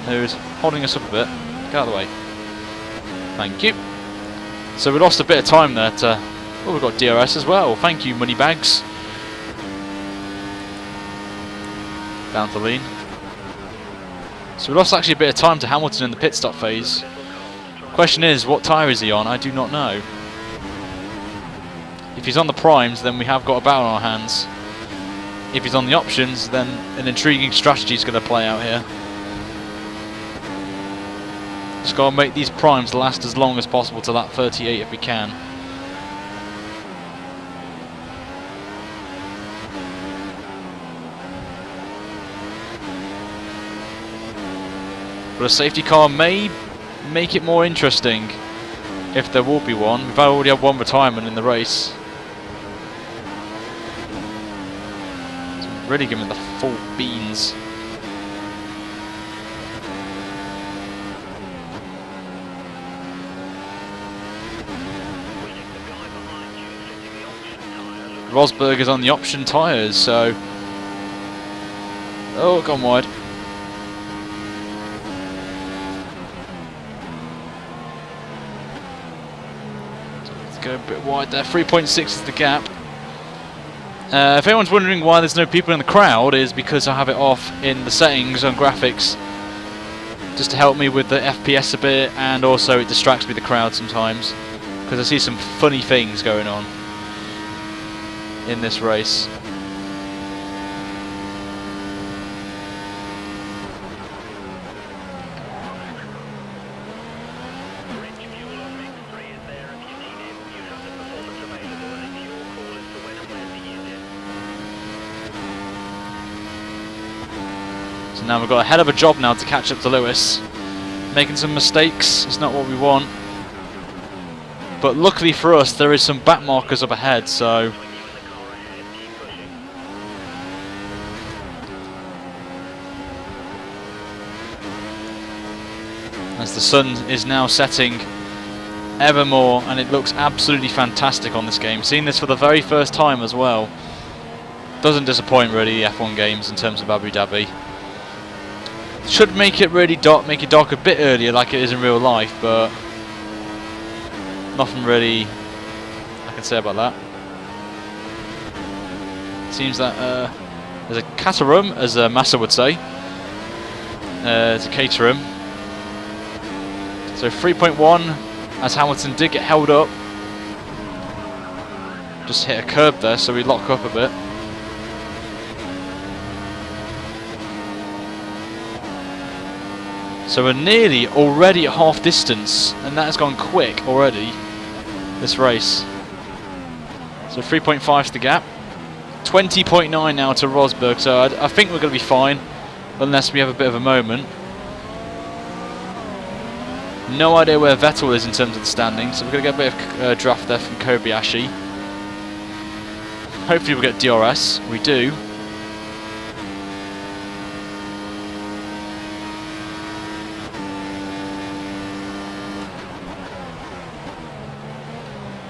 Who's holding us up a bit. Get out of the way. Thank you. So we lost a bit of time there to... Oh, we've got DRS as well. Thank you, money bags. Down to lean. So we lost actually a bit of time to Hamilton in the pit stop phase. Question is, what tyre is he on? I do not know. If he's on the primes, then we have got a battle on our hands. If he's on the options, then an intriguing strategy is going to play out here. Just got to make these primes last as long as possible to that 38 if we can. But a safety car may make it more interesting if there will be one. We've already had one retirement in the race. It's really giving the full beans. Rosberg is on the option tyres, so... Oh, gone wide. Go a bit wide there. 3.6 is the gap. If anyone's wondering why there's no people in the crowd, is because I have it off in the settings on graphics just to help me with the FPS a bit, and also it distracts me, the crowd, sometimes because because I see some funny things going on in this race. So now we've got a hell of a job now to catch up to Lewis. Making some mistakes is not what we want. But luckily for us, there is some back markers up ahead, so as the sun is now setting ever more, and it looks absolutely fantastic on this game. Seeing this for the very first time as well doesn't disappoint really, the F1 games in terms of Abu Dhabi. Should make it really dark, make it dark a bit earlier like it is in real life, but nothing really I can say about that. Seems that there's a caterum, as Massa would say. It's a caterum. So 3.1, as Hamilton did get held up. Just hit a curb there, so we lock up a bit. So we're nearly already at half distance, and that has gone quick already, this race. So 3.5's the gap. 20.9 now to Rosberg, so I think we're going to be fine, unless we have a bit of a moment. No idea where Vettel is in terms of the standings, so we're going to get a bit of draft there from Kobayashi. Hopefully we'll get DRS, we do.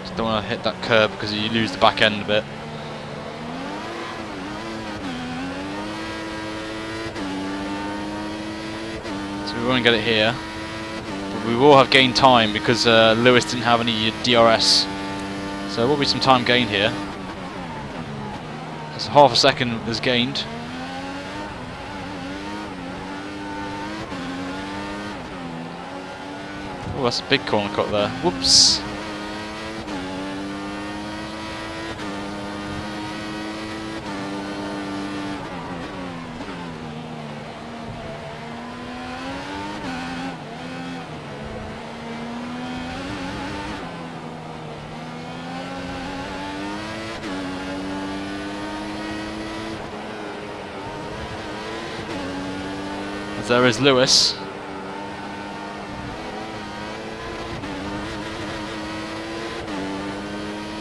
Just don't want to hit that curb because you lose the back end a bit. So we won't get it here. We will have gained time because Lewis didn't have any DRS, so there will be some time gained here. That's half a second is gained. Oh, that's a big corner cut there. Whoops. There is Lewis.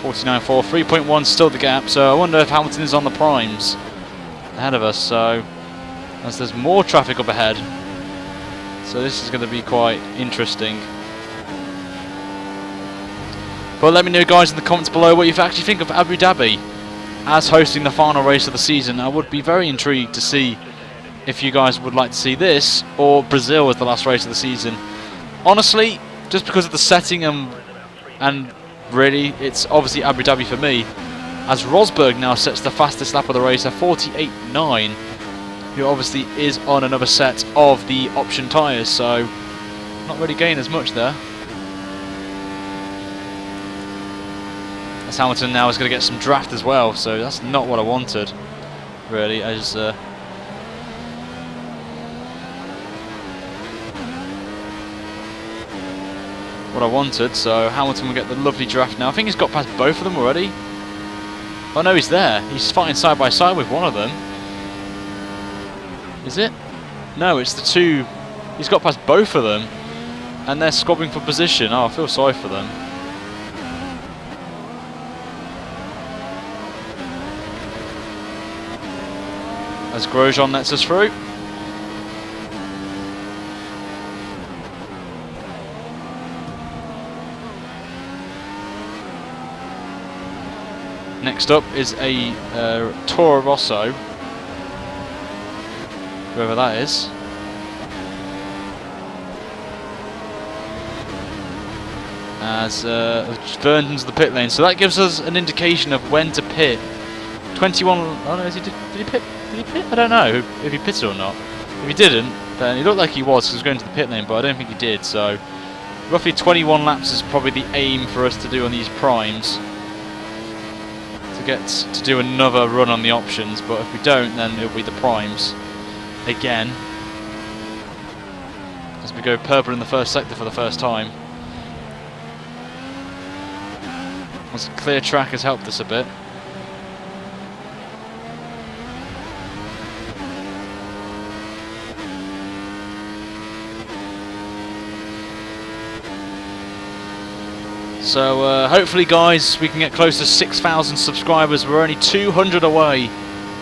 .49.4, 3.1 still the gap, so I wonder if Hamilton is on the primes ahead of us, so as there's more traffic up ahead, so this is going to be quite interesting. But let me know guys in the comments below what you actually think of Abu Dhabi as hosting the final race of the season. I would be very intrigued to see if you guys would like to see this or Brazil as the last race of the season. Honestly, just because of the setting and really it's obviously Abu Dhabi for me, as Rosberg now sets the fastest lap of the race at 48.9, who obviously is on another set of the option tyres, so not really gaining as much there. As Hamilton now is going to get some draft as well, so that's not what I wanted really. I just what I wanted, so Hamilton will get the lovely draft now. I think he's got past both of them already. Oh no, he's there. He's fighting side by side with one of them. Is it? No, it's the two. He's got past both of them, and they're squabbling for position. Oh, I feel sorry for them. As Grosjean lets us through. Next up is a Toro Rosso, whoever that is. As Vernon's the pit lane, so that gives us an indication of when to pit. 21. Oh no, did he pit? Did he pit? I don't know if he pitted or not. If he didn't, then he looked like he was because he was going to the pit lane, but I don't think he did. So roughly 21 laps is probably the aim for us to do on these primes. To get to do another run on the options, but if we don't, then it'll be the primes again. As we go purple in the first sector for the first time. This clear track has helped us a bit. So hopefully guys, we can get close to 6,000 subscribers. We're only 200 away,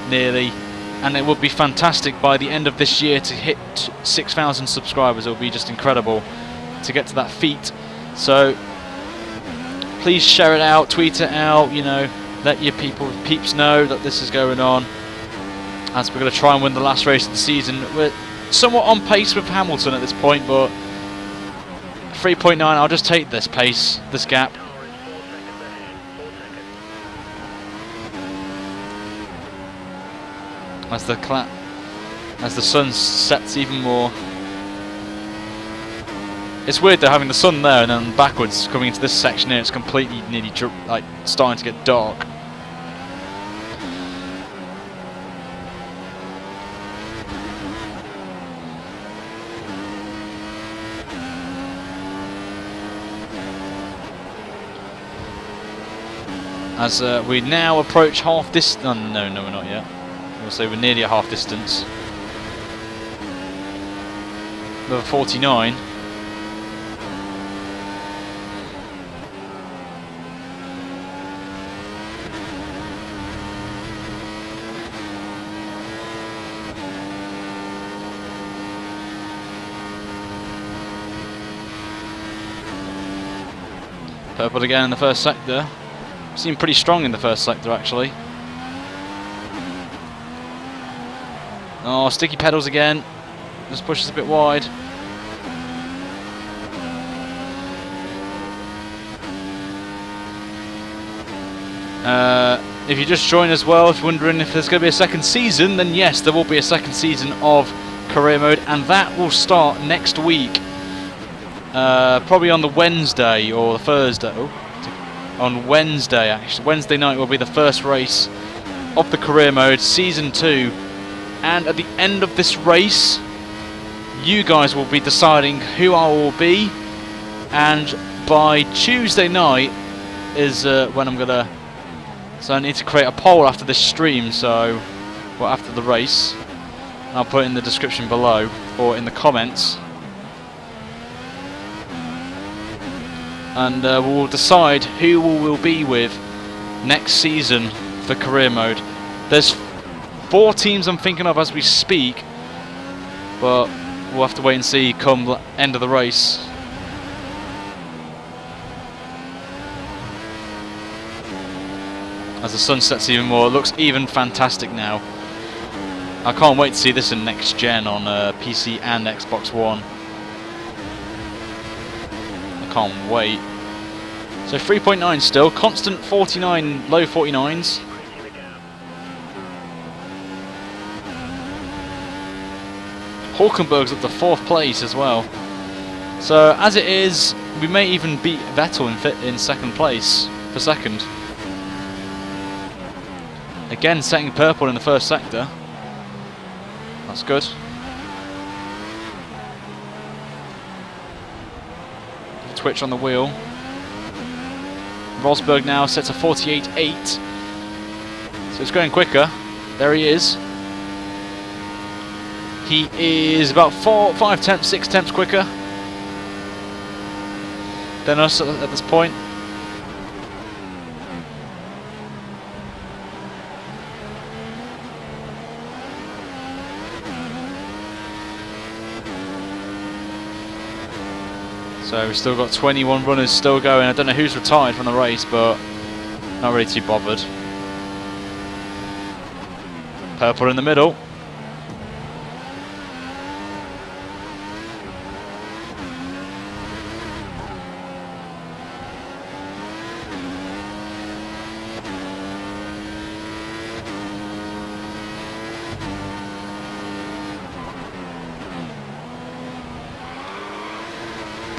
nearly, and it would be fantastic by the end of this year to hit 6,000 subscribers. It would be just incredible to get to that feat. So please share it out, tweet it out, you know, let your peeps know that this is going on, as we're going to try and win the last race of the season. We're somewhat on pace with Hamilton at this point, but 3.9, I'll just take this pace, this gap. As the sun sets even more. It's weird though, having the sun there and then backwards coming into this section here, it's completely nearly like starting to get dark. As we now approach half distance. Oh, no, we're not yet. We'll say we're nearly at half distance. Number 49. Purple again in the first sector. Seemed pretty strong in the first sector actually. Oh, sticky pedals again. Just pushes a bit wide. If you just joined as well, if you're wondering if there's going to be a second season, then yes, there will be a second season of career mode, and that will start next week. Probably on the Wednesday or the Thursday. Oh. On Wednesday, actually. Wednesday night will be the first race of the career mode, season 2. And at the end of this race, you guys will be deciding who I will be. And by Tuesday night is when I'm gonna. So I need to create a poll after this stream. So, well, after the race, I'll put it in the description below or in the comments. And we'll decide who we'll be with next season for career mode. There's 4 teams I'm thinking of as we speak, but we'll have to wait and see come the end of the race. As the sun sets even more, it looks even fantastic now. I can't wait to see this in next gen on PC and Xbox One. Can't wait. So 3.9 still, constant 49, low 49s. Hulkenberg's up to 4th place as well. So as it is, we may even beat Vettel in 2nd place for 2nd. Again, setting purple in the first sector. That's good. Twitch on the wheel. Rosberg now sets a 48.8. So it's going quicker. There he is. He is about 5 tenths, 6 tenths quicker than us at this point. So we've still got 21 runners still going. I don't know who's retired from the race, but not really too bothered. Purple in the middle.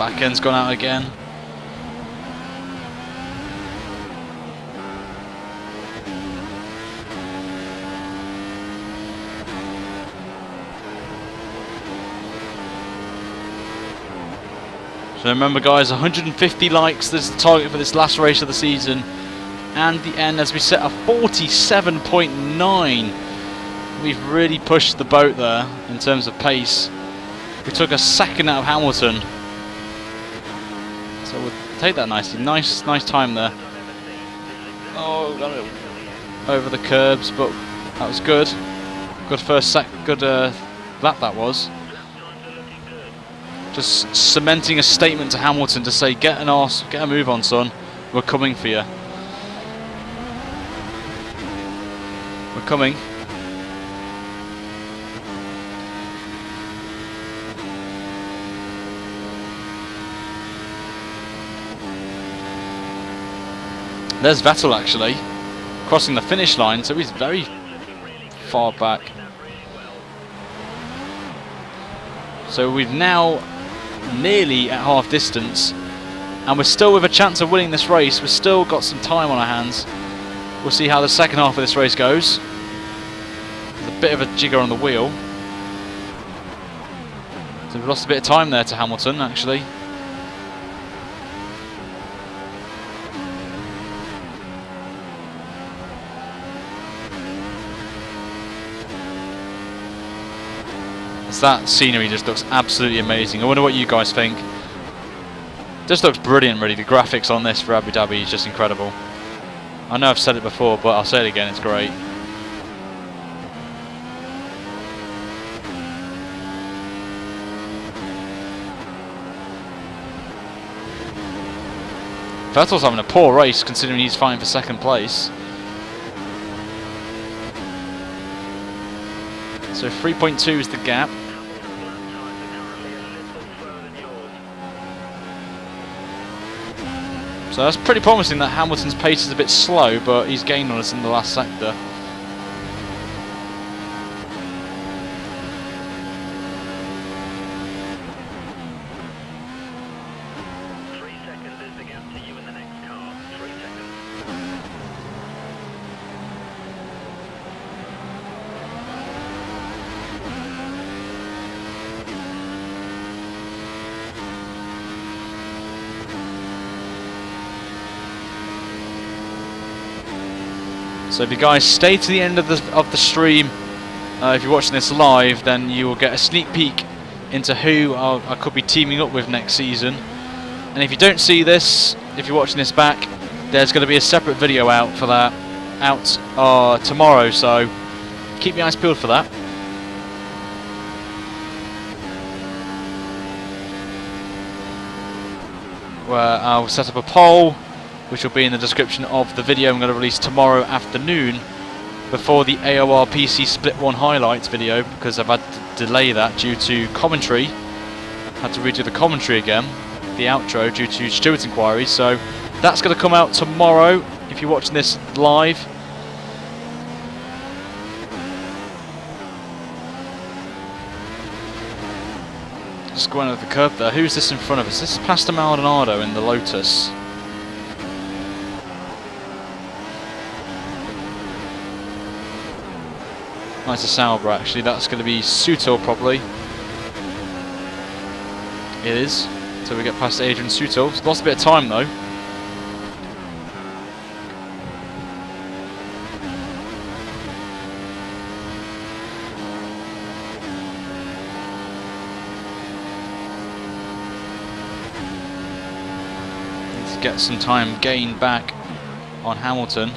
Back end's gone out again. So remember guys, 150 likes, this is the target for this last race of the season. And the end, as we set a 47.9. We've really pushed the boat there in terms of pace. We took a second out of Hamilton. So we'll take that nicely. Nice time there. Oh, got it over the curbs, but that was good. Good first good lap that was. Just cementing a statement to Hamilton to say, get a move on, son. We're coming for you. We're coming. There's Vettel actually, crossing the finish line, so he's very far back. So we've now nearly at half distance, and we're still with a chance of winning this race. We've still got some time on our hands. We'll see how the second half of this race goes. There's a bit of a jigger on the wheel. So we've lost a bit of time there to Hamilton actually. That scenery just looks absolutely amazing. I wonder what you guys think. Just looks brilliant really. The graphics on this for Abu Dhabi is just incredible. I know I've said it before, but I'll say it again, it's great. Vettel's having a poor race considering he's fighting for second place. So 3.2 is the gap. So that's pretty promising that Hamilton's pace is a bit slow, but he's gained on us in the last sector. So if you guys stay to the end of the stream, if you're watching this live, then you will get a sneak peek into who I could be teaming up with next season. And if you don't see this, if you're watching this back, there's going to be a separate video out for that, tomorrow. So keep your eyes peeled for that. Where I'll set up a poll, which will be in the description of the video I'm going to release tomorrow afternoon before the AOR PC Split 1 highlights video, because I've had to delay that due to commentary. Had to redo the commentary again, the outro, due to Stuart's inquiries. So that's going to come out tomorrow if you're watching this live. Just going over the curb there. Who's this in front of us? This is Pastor Maldonado in the Lotus. Nice Sauber actually, that's going to be Sutil probably. It is. So we get past Adrian Sutil. Lost a bit of time though. Need to get some time gained back on Hamilton.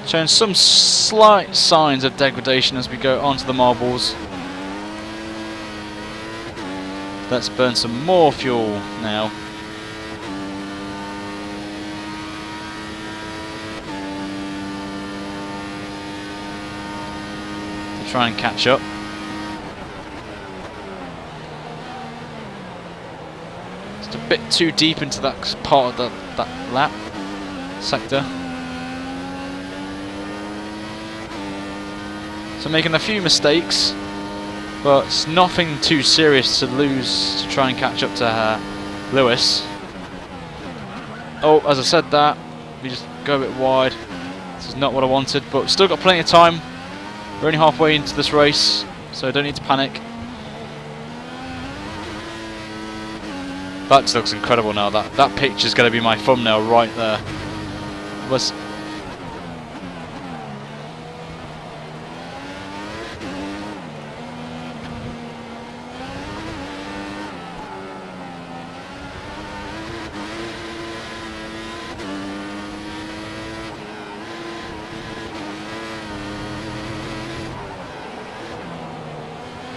Showing some slight signs of degradation as we go onto the marbles. Let's burn some more fuel now. To try and catch up. Just a bit too deep into that part of that lap sector. So making a few mistakes, but it's nothing too serious to lose to try and catch up to Lewis. Oh, as I said that, we just go a bit wide. This is not what I wanted, but still got plenty of time. We're only halfway into this race, so don't need to panic. That just looks incredible now. That picture's going to be my thumbnail right there.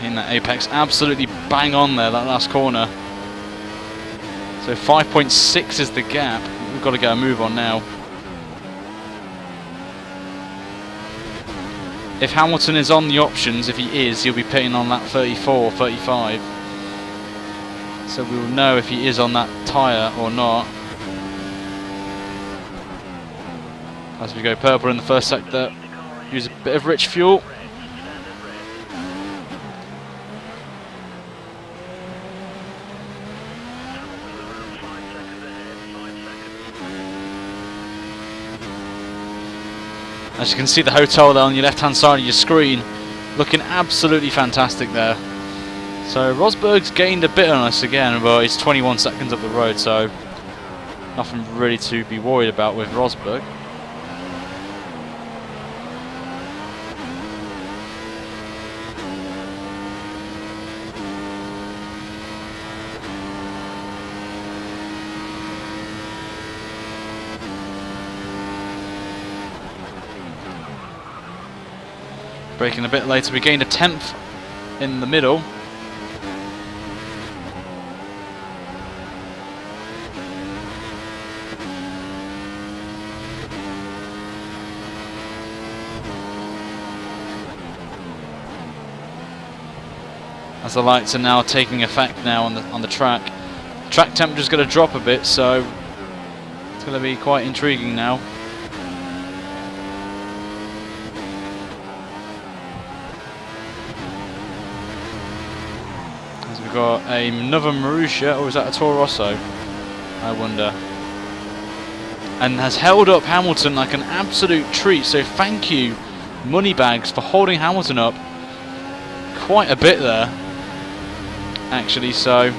In that apex, absolutely bang on there, that last corner. So 5.6 is the gap. We've got to get a move on now. If Hamilton is on the options, if he is, he'll be pitting on that 34, 35. So we will know if he is on that tyre or not. As we go purple in the first sector, use a bit of rich fuel. As you can see, the hotel there on your left hand side of your screen, looking absolutely fantastic there. So Rosberg's gained a bit on us again, but he's 21 seconds up the road, so nothing really to be worried about with Rosberg. Braking a bit later, we gained a 10th in the middle. As the lights are now taking effect now on the track. Track temperature's going to drop a bit, so it's going to be quite intriguing now. We've got another Marussia, or is that a Toro Rosso? I wonder. And has held up Hamilton like an absolute treat, so thank you Moneybags for holding Hamilton up quite a bit there, actually. So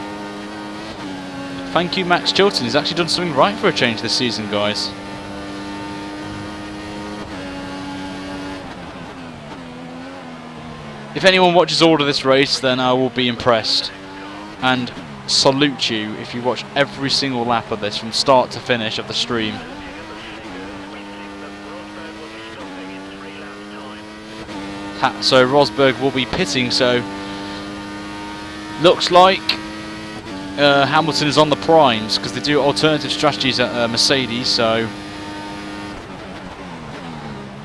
thank you Max Chilton, he's actually done something right for a change this season, guys. If anyone watches all of this race, then I will be impressed and salute you if you watch every single lap of this from start to finish of the stream. So Rosberg will be pitting, so looks like Hamilton is on the primes because they do alternative strategies at Mercedes, so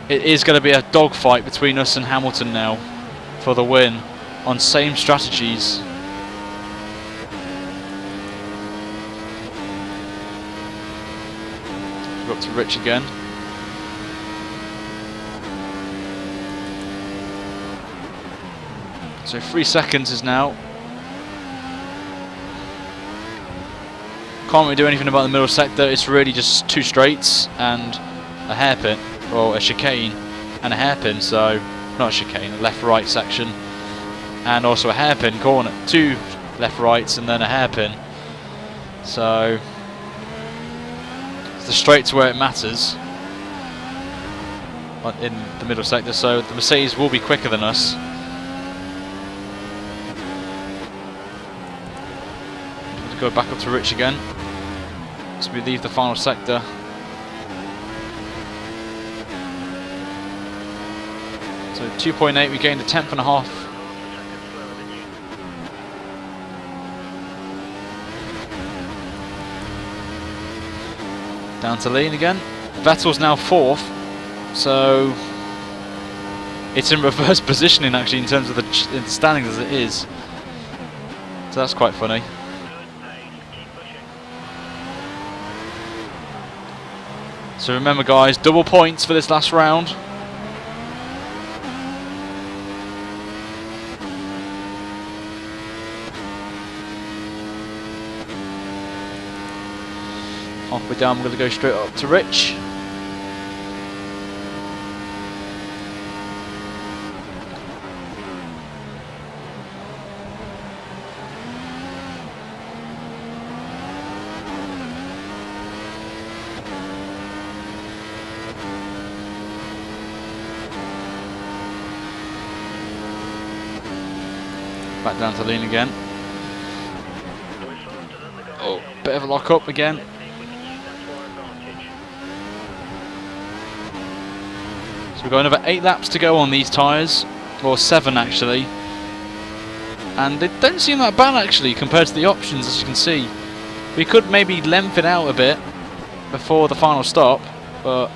it is going to be a dogfight between us and Hamilton now for the win on same strategies. Go up to Rich again. So 3 seconds is now. Can't really do anything about the middle sector. It's really just 2 straights and a hairpin, or a chicane and a hairpin. So not a chicane, a left-right section, and also a hairpin corner. 2 left-rights and then a hairpin. So it's the straights where it matters in the middle sector. So the Mercedes will be quicker than us. Go back up to Rich again as we leave the final sector. So 2.8, we gained a 10th and a half. Down to lean again. Vettel's now 4th, so it's in reverse positioning actually in terms of the standings as it is. So that's quite funny. So remember guys, double points for this last round. Halfway down, we're going to go straight up to Rich. Back down to lean again. Oh, bit of a lock up again. So we've got another 8 laps to go on these tyres, or 7 actually. And they don't seem that bad actually compared to the options, as you can see. We could maybe lengthen out a bit before the final stop, but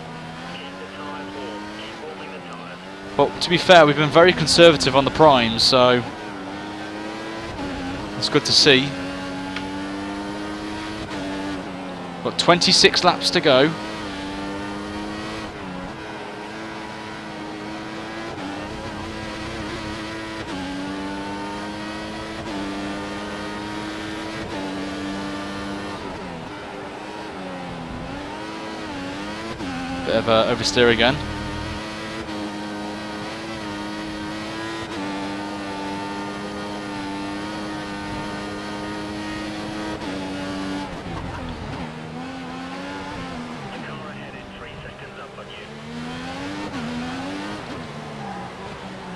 to be fair, we've been very conservative on the primes, so it's good to see. Got 26 laps to go. Bit of oversteer again.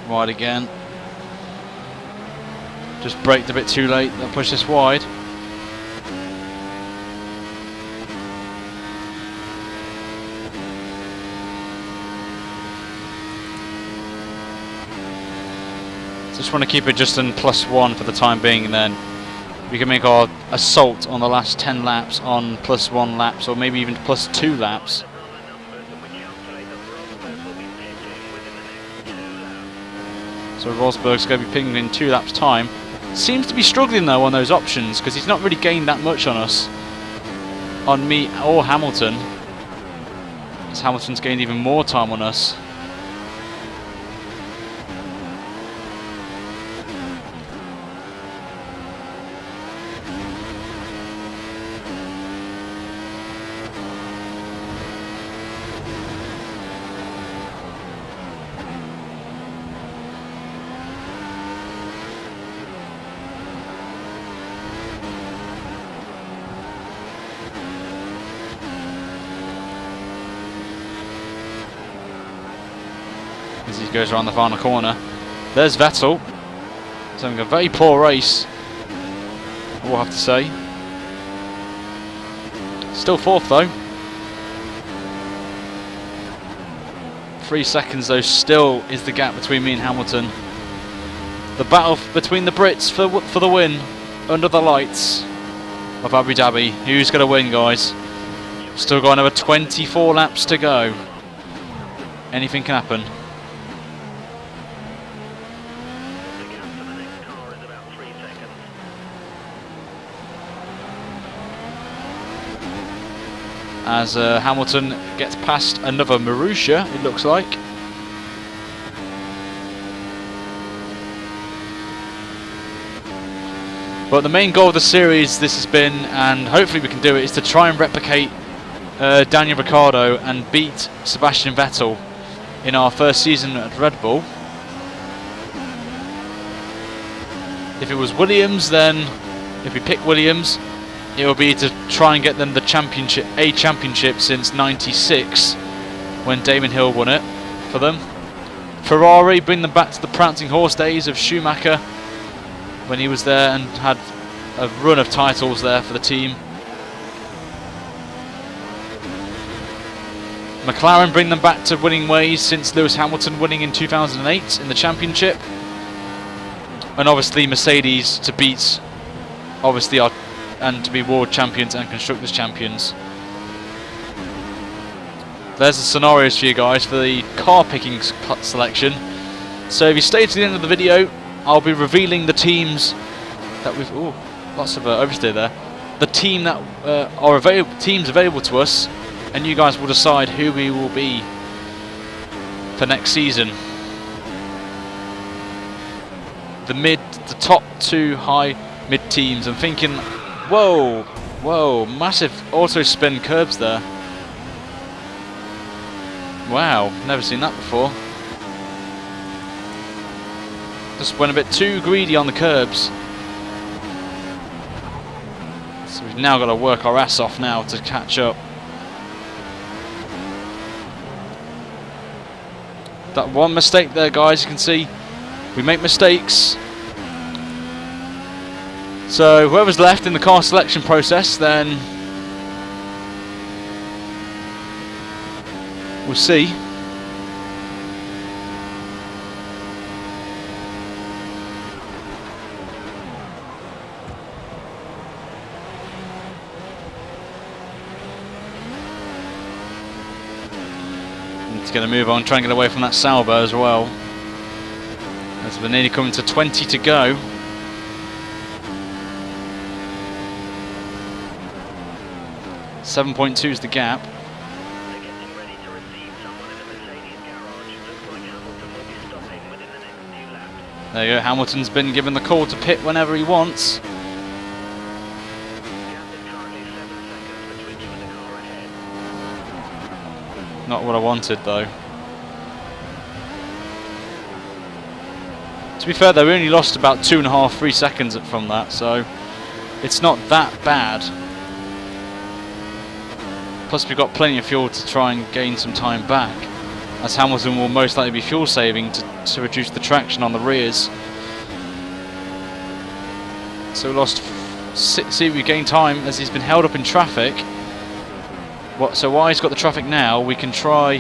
Wide again. Just braked a bit too late. That pushed us wide. Just want to keep it just in +1 for the time being, and then we can make our assault on the last 10 laps on +1 laps, or maybe even +2 laps. So Rosberg's going to be pinging in 2 laps time. Seems to be struggling though on those options, because he's not really gained that much on us. On me or Hamilton. As Hamilton's gained even more time on us. As he goes around the final corner. There's Vettel. He's having a very poor race, I will have to say. Still 4th though. 3 seconds though still is the gap between me and Hamilton. The battle between the Brits for the win under the lights of Abu Dhabi. Who's going to win, guys? Still got another 24 laps to go. Anything can happen. As Hamilton gets past another Marussia, it looks like. But the main goal of the series this has been, and hopefully we can do it, is to try and replicate Daniel Ricciardo and beat Sebastian Vettel in our first season at Red Bull. If it was Williams, then if we pick Williams, it will be to try and get them the championship, a championship since '96, when Damon Hill won it for them. Ferrari, bring them back to the prancing horse days of Schumacher, when he was there and had a run of titles there for the team. McLaren, bring them back to winning ways since Lewis Hamilton winning in 2008 in the championship. And obviously Mercedes to beat, obviously, and to be world champions and constructors champions. There's the scenarios for you guys for the car picking selection. So if you stay to the end of the video, I'll be revealing the teams that we've... Ooh, lots of oversteer there. The team that are teams available to us, and you guys will decide who we will be for next season. The top 2 high mid teams. I'm thinking, whoa, Whoa, massive auto spin curbs there. Wow, never seen that before. Just went a bit too greedy on the curbs. So we've now got to work our ass off now to catch up. That one mistake there, guys, you can see we make mistakes. So whoever's left in the car selection process, then we'll see. Need to get a move on, try and get away from that Sauber as well. As we're nearly coming to 20 to go. .2 is the gap. They're getting ready to receive someone in the Mercedes garage. Looks like Hamilton will be stopping within the next few laps. There you go, Hamilton's been given the call to pit whenever he wants. The gap is currently 7 seconds between you and the car ahead. Not what I wanted though. To be fair though, we only lost about 2.5, 3 seconds from that, so it's not that bad. Plus we've got plenty of fuel to try and gain some time back, as Hamilton will most likely be fuel saving to reduce the traction on the rears. So we lost, see we gained time as he's been held up in traffic. So while he's got the traffic now, we can try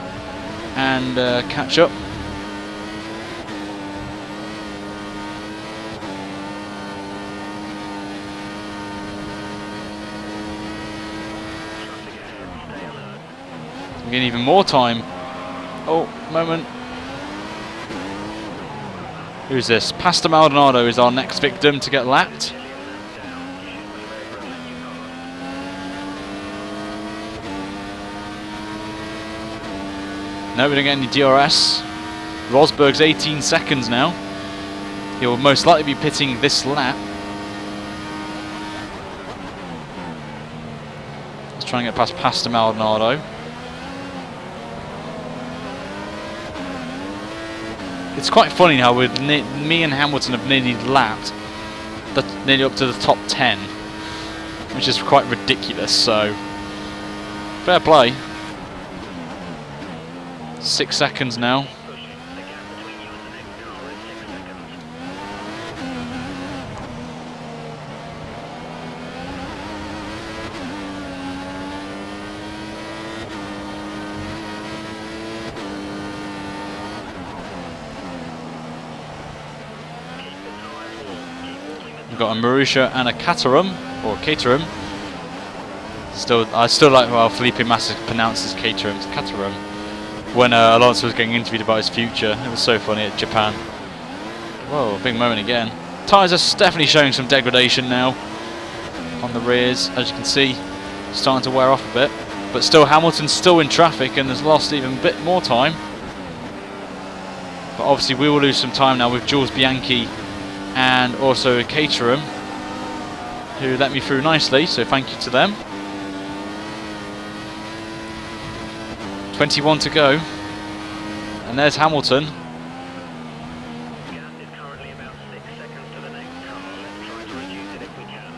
and catch up. Getting even more time. Oh, moment. Who's this? Pastor Maldonado is our next victim to get lapped. No, we don't get any DRS. Rosberg's 18 seconds now. He will most likely be pitting this lap. Let's try and get past Pastor Maldonado. It's quite funny how me and Hamilton have nearly lapped, nearly up to the top 10, which is quite ridiculous, so fair play. 6 seconds now. We've got a Marussia and a Caterham, or Caterham. I still like how Felipe Massa pronounces Caterham. It's Caterham. When Alonso was getting interviewed about his future, it was so funny at Japan. Whoa, big moment again. Tyres are definitely showing some degradation now on the rears, as you can see, starting to wear off a bit. But still, Hamilton's still in traffic and has lost even a bit more time. But obviously, we will lose some time now with Jules Bianchi and also Caterham, who let me through nicely, so thank you to them. 21 to go, and there's Hamilton. The gap is currently about 6 seconds to the next car. Let's try to reduce it if we can.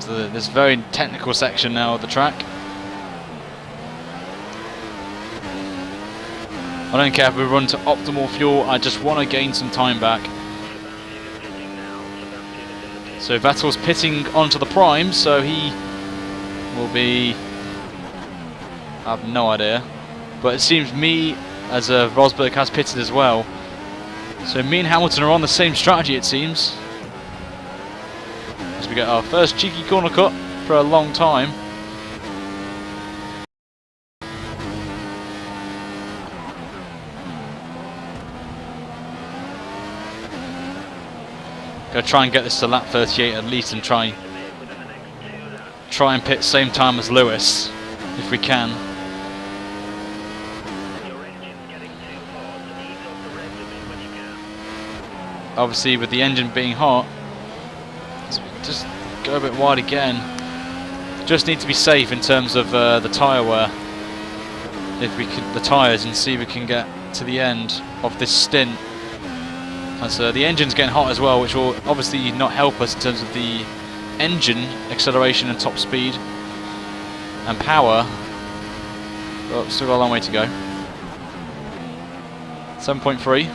To this very technical section now of the track. I don't care if we run to optimal fuel, I just want to gain some time back. So Vettel's pitting onto the prime, so he will be... I have no idea. But it seems me, as Rosberg has pitted as well. So me and Hamilton are on the same strategy, it seems. We get our first cheeky corner cut for a long time. Gonna try and get this to lap 38 at least, and try and pit same time as Lewis if we can. Obviously, with the engine being hot, just go a bit wide again. Just need to be safe in terms of the tyre wear. If we can, the tyres, and see if we can get to the end of this stint. As the engine's getting hot as well, which will obviously not help us in terms of the engine acceleration and top speed and power. But still got a long way to go. 7.3.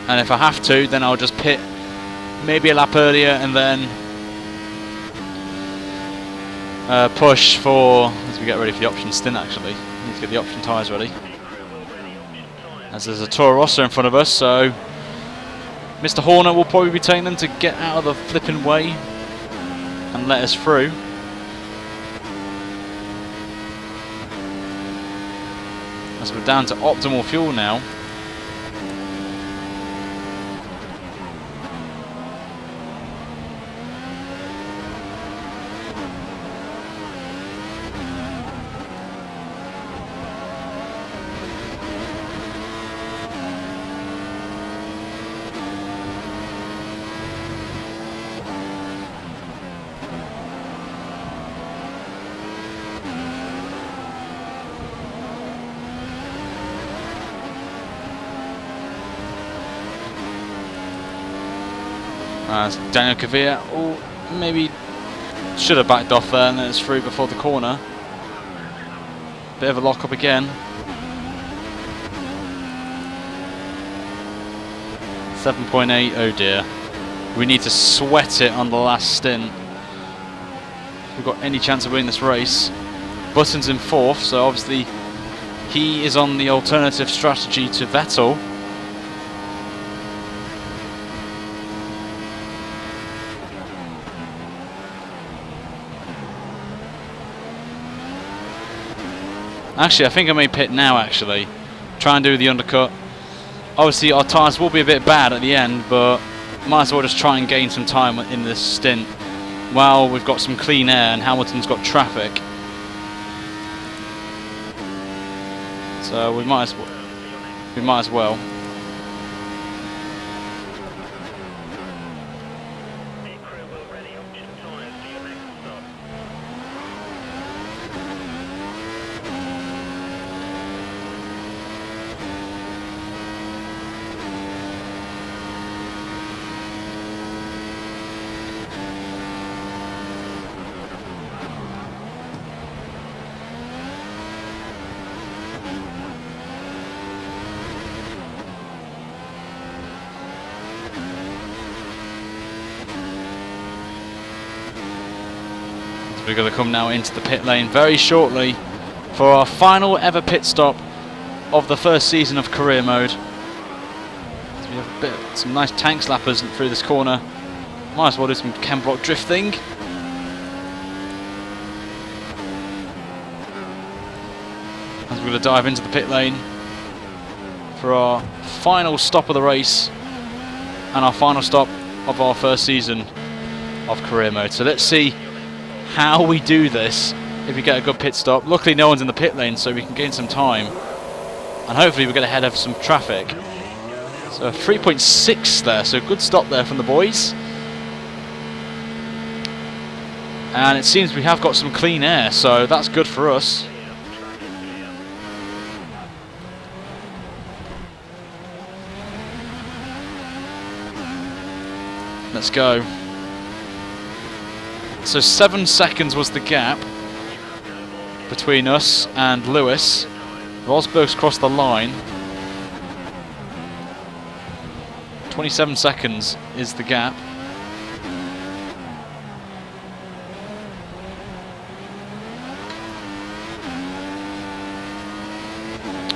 And if I have to, then I'll just pit maybe a lap earlier and then push for, as we get ready for the option stint actually. Need to get the option tyres ready. As there's a Toro Rosso in front of us, so Mr. Horner will probably be telling them to get out of the flipping way and let us through. As we're down to optimal fuel now. Daniel Kvyat, maybe should have backed off there and then it's through before the corner. Bit of a lock up again. 7.8, oh dear. We need to sweat it on the last stint. If we've got any chance of winning this race. Button's in 4th, so obviously he is on the alternative strategy to Vettel. Actually, I think I may pit now, actually. Try and do the undercut. Obviously, our tyres will be a bit bad at the end, but might as well just try and gain some time in this stint while we've got some clean air and Hamilton's got traffic. So we might as well. We're going to come now into the pit lane very shortly for our final ever pit stop of the first season of career mode. So we have some nice tank slappers through this corner. Might as well do some cam block drifting. As we're going to dive into the pit lane for our final stop of the race and our final stop of our first season of career mode. So let's see how we do this if we get a good pit stop. Luckily no one's in the pit lane, so we can gain some time and hopefully we get ahead of some traffic. So 3.6 there, so good stop there from the boys. And it seems we have got some clean air, so that's good for us. Let's go. So 7 seconds was the gap between us and Lewis. Rosberg's crossed the line. 27 seconds is the gap.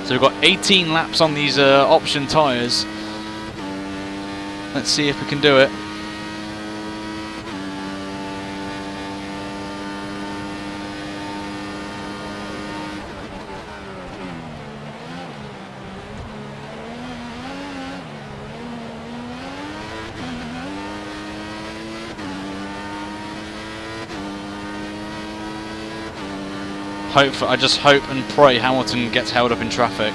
So we've got 18 laps on these option tyres. Let's see if we can do it. I just hope and pray Hamilton gets held up in traffic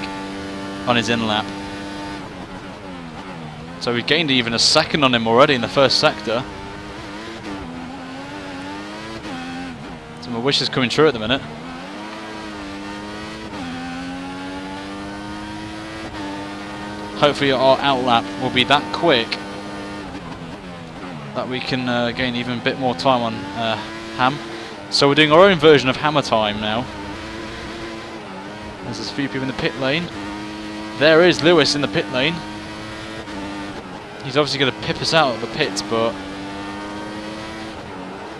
on his in-lap. So we gained even a second on him already in the first sector. So my wish is coming true at the minute. Hopefully our outlap will be that quick that we can gain even a bit more time on Ham. So we're doing our own version of hammer time now. There's a few people in the pit lane. There is Lewis in the pit lane. He's obviously going to pip us out of the pits, but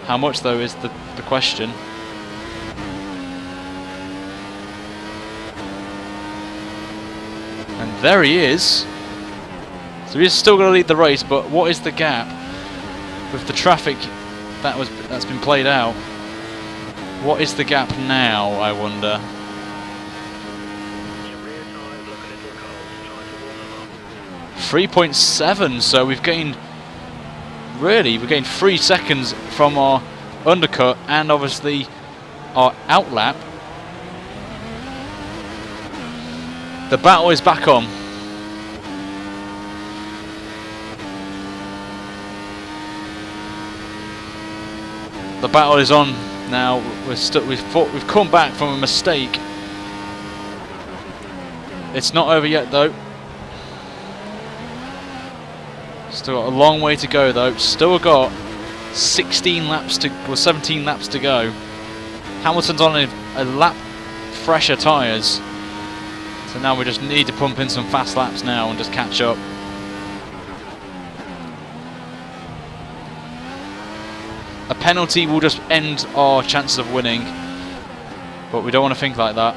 how much though is the question. And there he is. So he's still going to lead the race, but what is the gap with the traffic that's been played out? What is the gap now, I wonder? 3.7, so we've gained 3 seconds from our undercut and obviously our outlap. The battle is back on. The battle is on now. We've come back from a mistake. It's not over yet though. Still got a long way to go though. Still got 17 laps to go. Hamilton's on a lap fresher tyres. So now we just need to pump in some fast laps now and just catch up. A penalty will just end our chances of winning, but we don't want to think like that.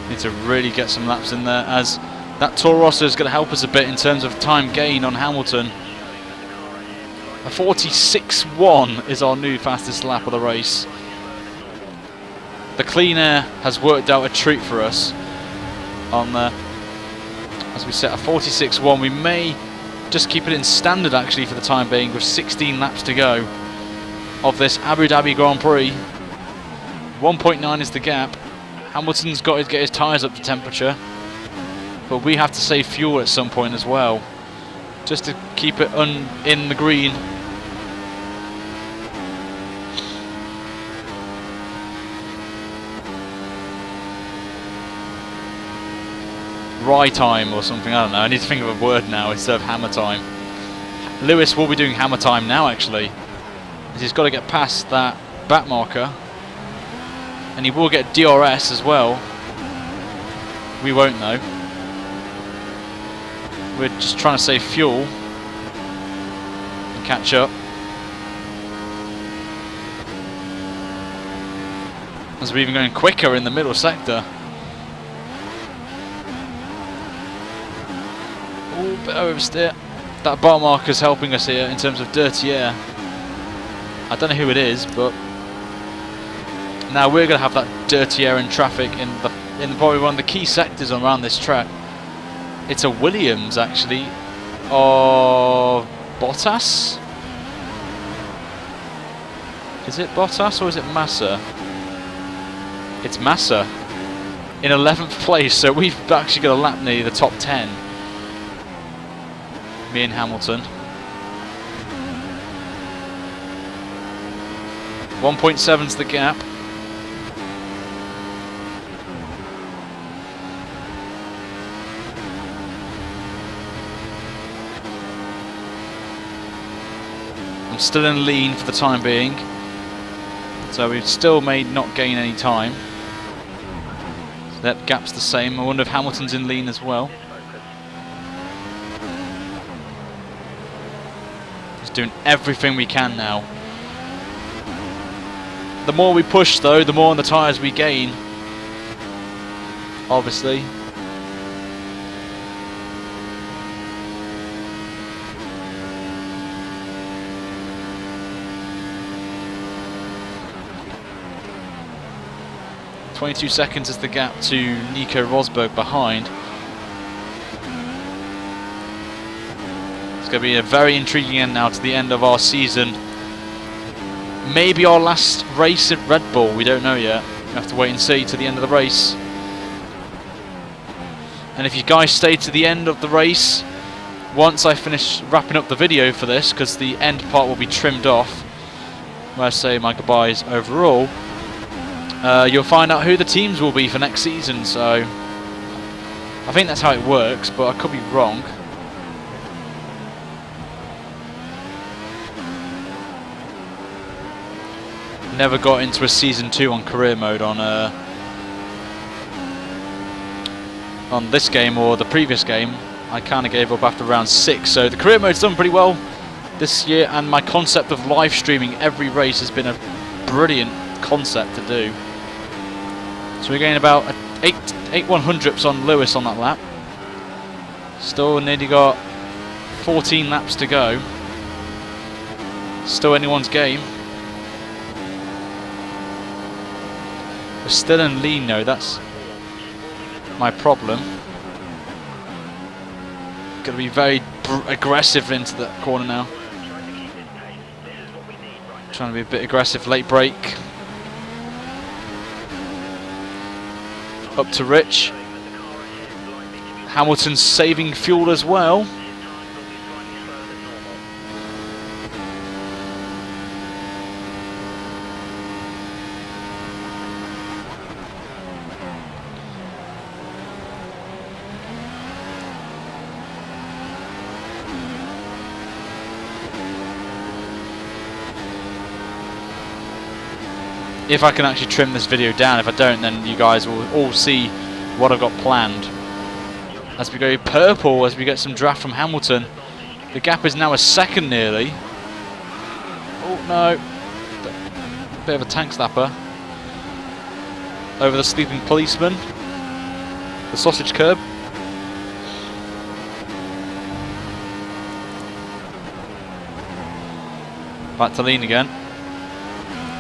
Need to really get some laps in there, as that Toro Rosso is going to help us a bit in terms of time gain on Hamilton. A 46.1 is our new fastest lap of the race. The clean air has worked out a treat for us on there, as we set a 46.1. We may just keep it in standard actually for the time being, with 16 laps to go of this Abu Dhabi Grand Prix. 1.9 is the gap. Hamilton's got to get his tyres up to temperature, but we have to save fuel at some point as well, just to keep it in the green. Rye time or something, I don't know. I need to think of a word now instead of hammer time. Lewis will be doing hammer time now actually, as he's got to get past that back marker. And he will get DRS as well. We won't though. We're just trying to save fuel and catch up. As we're even going quicker in the middle sector. Oh, bit oversteer. That bar marker's helping us here in terms of dirty air. I don't know who it is, but now we're going to have that dirty air and traffic in probably one of the key sectors around this track. It's a Williams actually, of Bottas? Is it Bottas or is it Massa? It's Massa in 11th place, so we've actually got a lap near the top 10. Me and Hamilton. 1.7's the gap. I'm still in lean for the time being, so we still may not gain any time. So that gap's the same. I wonder if Hamilton's in lean as well. Just doing everything we can now. The more we push though, the more on the tyres we gain, obviously. 22 seconds is the gap to Nico Rosberg behind. It's going to be a very intriguing end now to the end of our season. Maybe our last race at Red Bull, we don't know yet. We have to wait and see to the end of the race. And if you guys stay to the end of the race, once I finish wrapping up the video for this, because the end part will be trimmed off, where I say my goodbyes overall, you'll find out who the teams will be for next season. So I think that's how it works, but I could be wrong. Never got into a season 2 on career mode on this game or the previous game. I kind of gave up after round 6, so the career mode's done pretty well this year, and my concept of live streaming every race has been a brilliant concept to do. So we're getting about 8 100ths on Lewis on that lap. Still nearly got 14 laps to go. Still anyone's game. We're still in lean though, that's my problem. Got to be very aggressive into the corner now. Trying to be a bit aggressive, late break. Up to Rich. Hamilton's saving fuel as well. If I can actually trim this video down. If I don't, then you guys will all see what I've got planned. As we go purple, as we get some draft from Hamilton. The gap is now a second nearly. Oh no. Bit of a tank slapper. Over the sleeping policeman. The sausage curb. Back to lean again.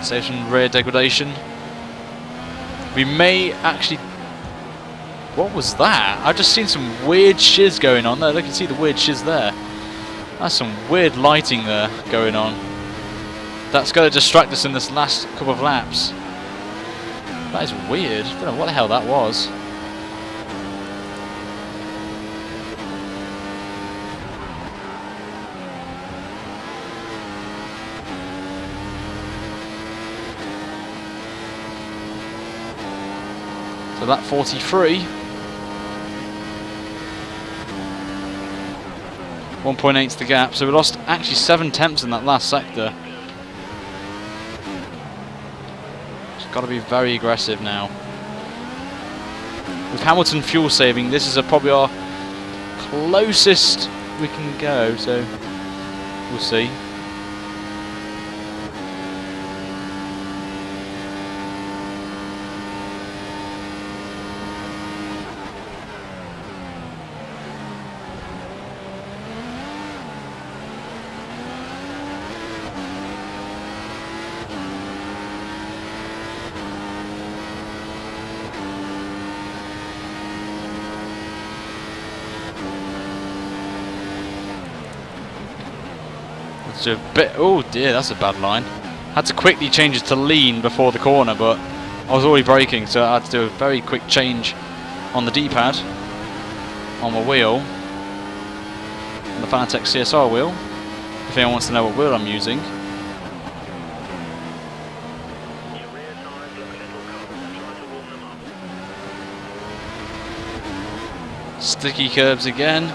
Save some rear degradation. We may actually... What was that? I've just seen some weird shiz going on there. Look, you can see the weird shiz there. That's some weird lighting there going on. That's going to distract us in this last couple of laps. That is weird. I don't know what the hell that was. So that 43. 1.8's the gap. So we lost actually 7 tenths in that last sector. Just got to be very aggressive now. With Hamilton fuel saving, this is probably our closest we can go. So we'll see. A bit, oh dear, that's a bad line. Had to quickly change it to lean before the corner, but I was already braking, so I had to do a very quick change on the D-pad on my wheel, on the Fanatec CSR wheel. If anyone wants to know what wheel I'm using. Sticky curbs again.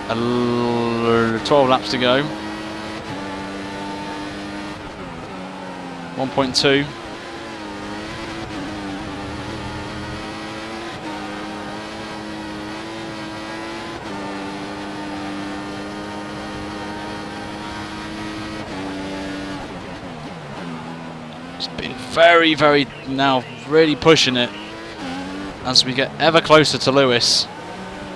A 12 laps to go. 1.2. It's been very, very now really pushing it. as we get ever closer to Lewis.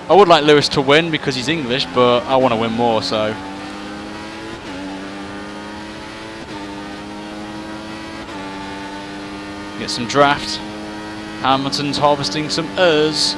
I would like Lewis to win because he's English, but I want to win more, so. Get some draft. Hamilton's harvesting some Ers.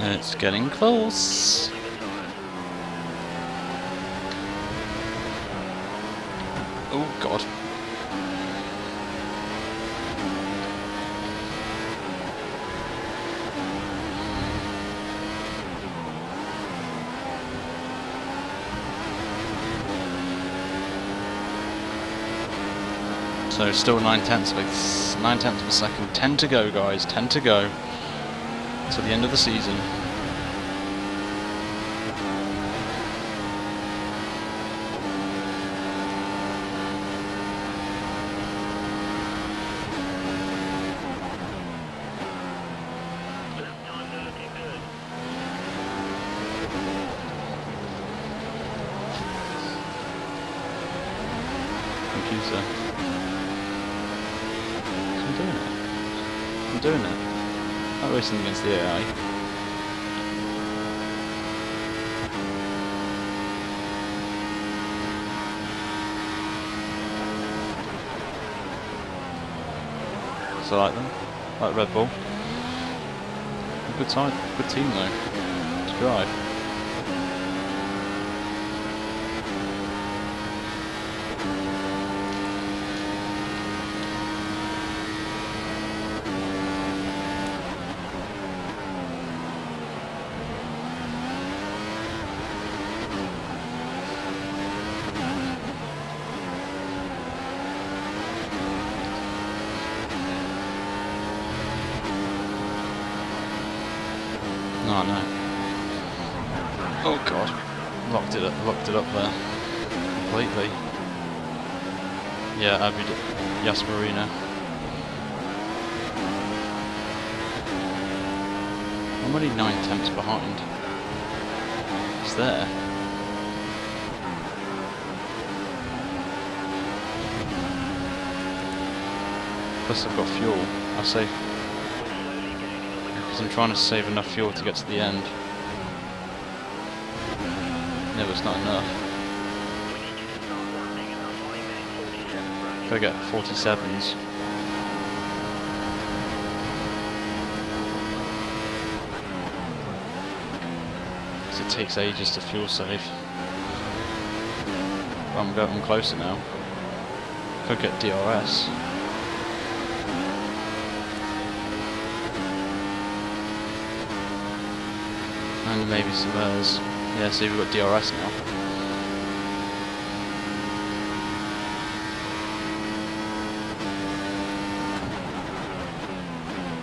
It's getting close. Oh god. So still 9/10 of a second. 10 to go, guys. 10 to go to the end of the season. Computer. I'm doing it. Not racing against the AI. So I like them. Like Red Bull. Good time, good team though. To drive. Oh no. Oh god. Locked it up there. Completely. Yeah, Yas Marina. I'm only 9/10 behind. It's there. Plus I've got fuel. I'll save, because I'm trying to save enough fuel to get to the end. No, it's not enough. Gotta get 47s. Because it takes ages to fuel save. Well, I'm closer now. Could get DRS. And maybe some airs. Yeah, see, we've got DRS now.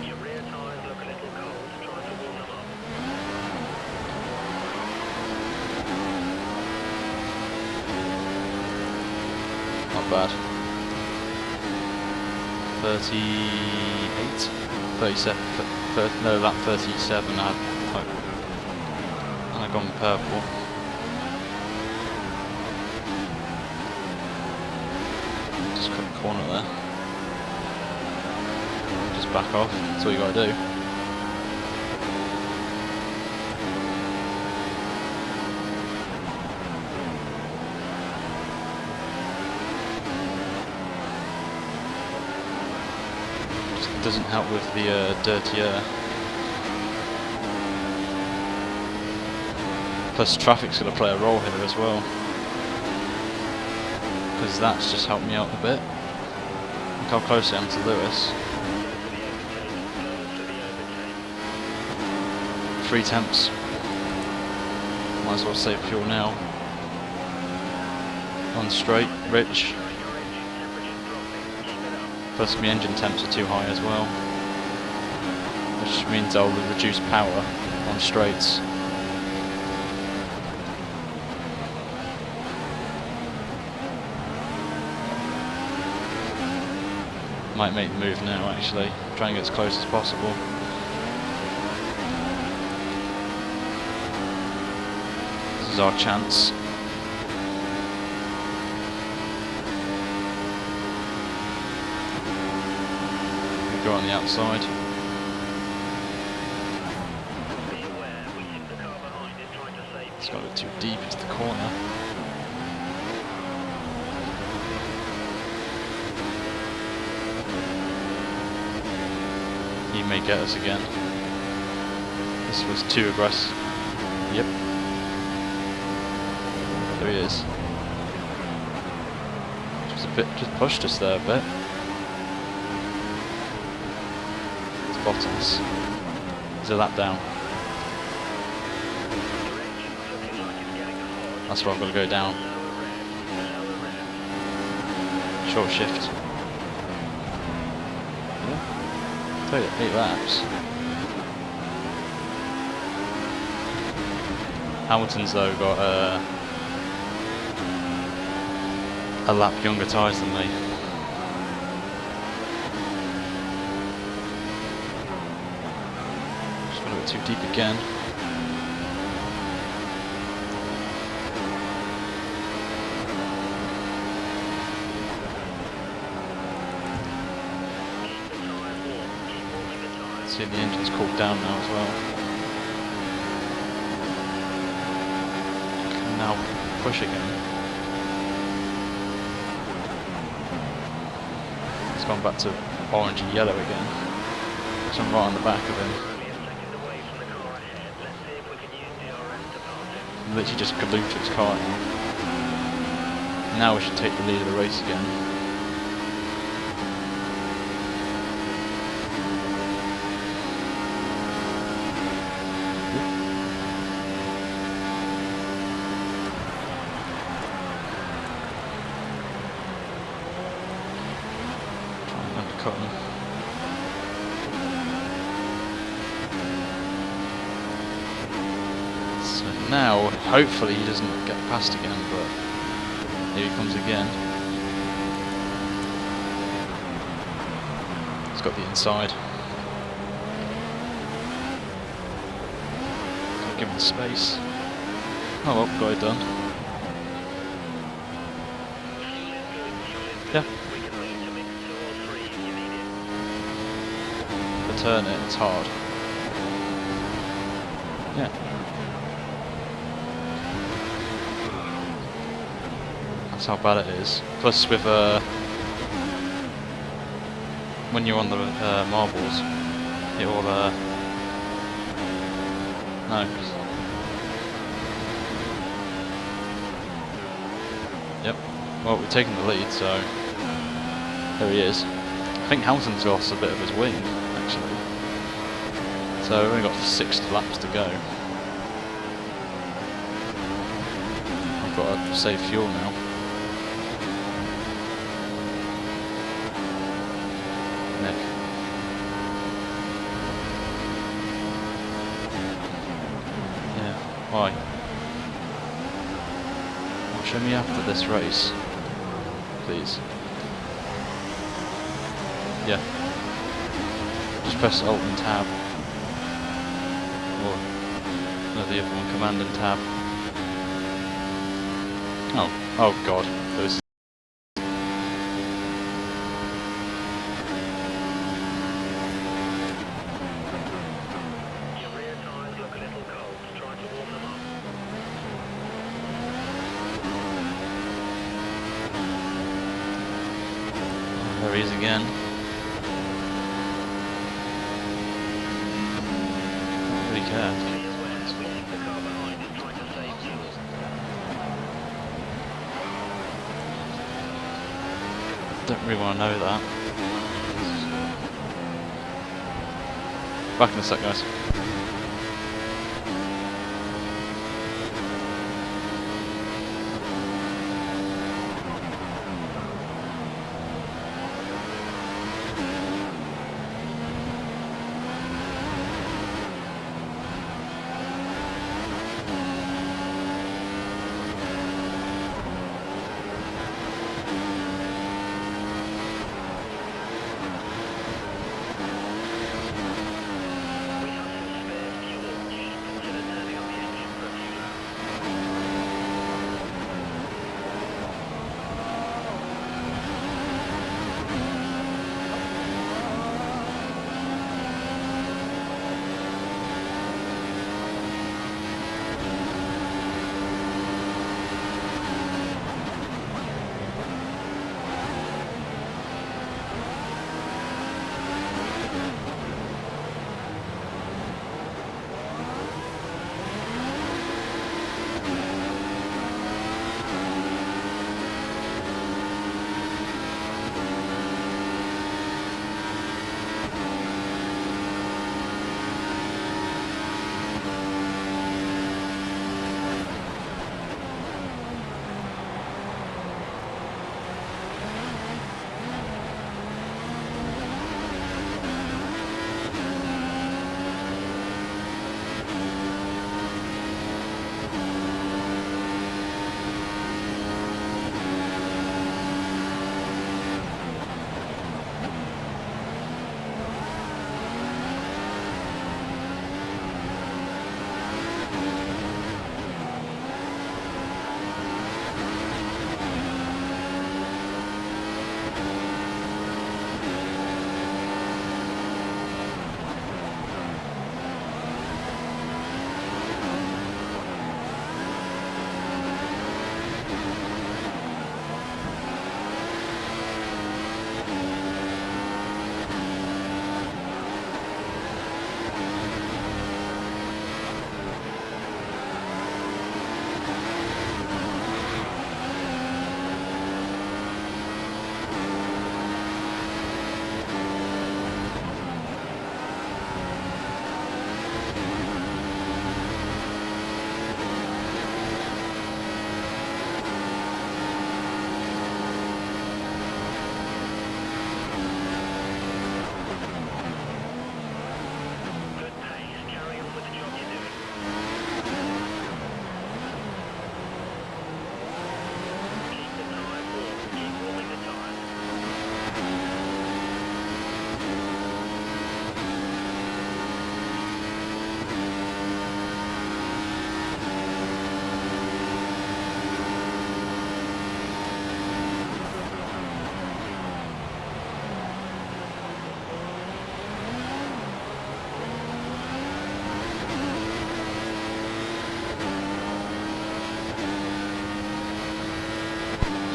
Your rear tyres look a little cold. Try to warm them up. Not bad. 38? 37? No, lap 37 I've gone purple. Just cut the corner there. Just back off, that's all you gotta do. Just doesn't help with the dirty air. Plus traffic's going to play a role here as well, because that's just helped me out a bit. Look how close I am to Lewis. 3 temps. Might as well save fuel now. On straight, rich. Plus my engine temps are too high as well, which means I'll reduce power on straights. Might make the move now actually, try and get as close as possible. This is our chance. We go on the outside. It's got it too deep into the corner. He may get us again. This was too aggressive. Yep. There he is. Just pushed us there a bit. It's Bottas. He's a lap down. That's where I've got to go down. Short shift. 8 laps. Hamilton's though got a lap younger tyres than me. Just got a bit too deep again. See, the engine's cooled down now as well. Can now push again. It's gone back to orange and yellow again. So I'm right on the back of him. Literally just glued to his car now. Now we should take the lead of the race again. So now, hopefully he doesn't get past again, but here he comes again. He's got the inside. Gotta give him the space. Oh well, got it done. Yeah. turn it, it's hard. Yeah. That's how bad it is. Plus with when you're on the marbles, it will no. Yep. Well, we're taking the lead, so there he is. I think Hamilton's lost a bit of his wing, actually. So we've only got 60 laps to go. I've got to save fuel now. Nick. Yeah, why? Well, show me after this race, please. Yeah. Just press Alt and Tab. Or no, the other one, Command and Tab. Oh god. Those. Your rear tyres look a little cold. Try to warm them up. There he is again. Don't really care. Be aware, we think the car behind is trying to save fuel. Don't really want to know that. Back in a sec, guys. We have some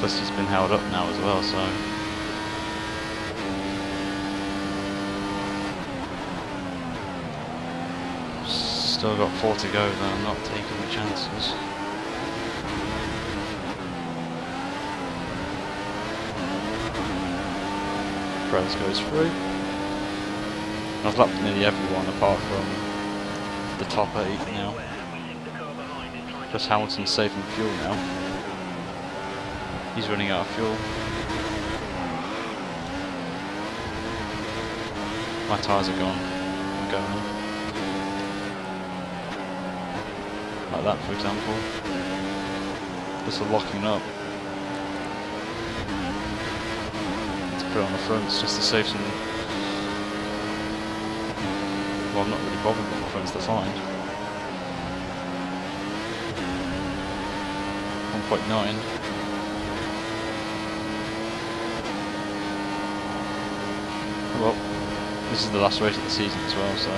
Plus it's been held up now as well, so... Still got 4 to go though, I'm not taking the chances. Perez goes through. I've lapped nearly everyone apart from the top 8 now. Plus Hamilton's saving fuel now. He's running out of fuel. My tyres are gone. I'm going. Like that, for example. This is locking up. To put it on the fronts just to save some. Well, I'm not really bothered what my fronts, they're fine. 1.9. Well, this is the last race of the season as well, so.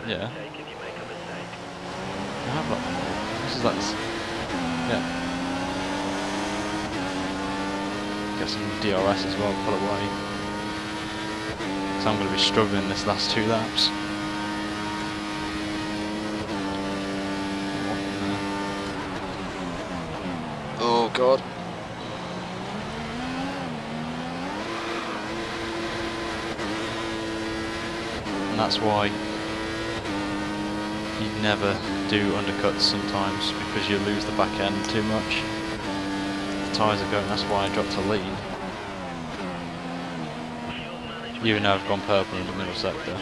Yeah. I have that one. This is like this. Yeah. Get some DRS as well, pull away. So I'm going to be struggling this last 2 laps. Oh god. And that's why you never do undercuts sometimes, because you lose the back end too much. The tyres are going, that's why I dropped to lean. Even though I've gone purple in the middle sector.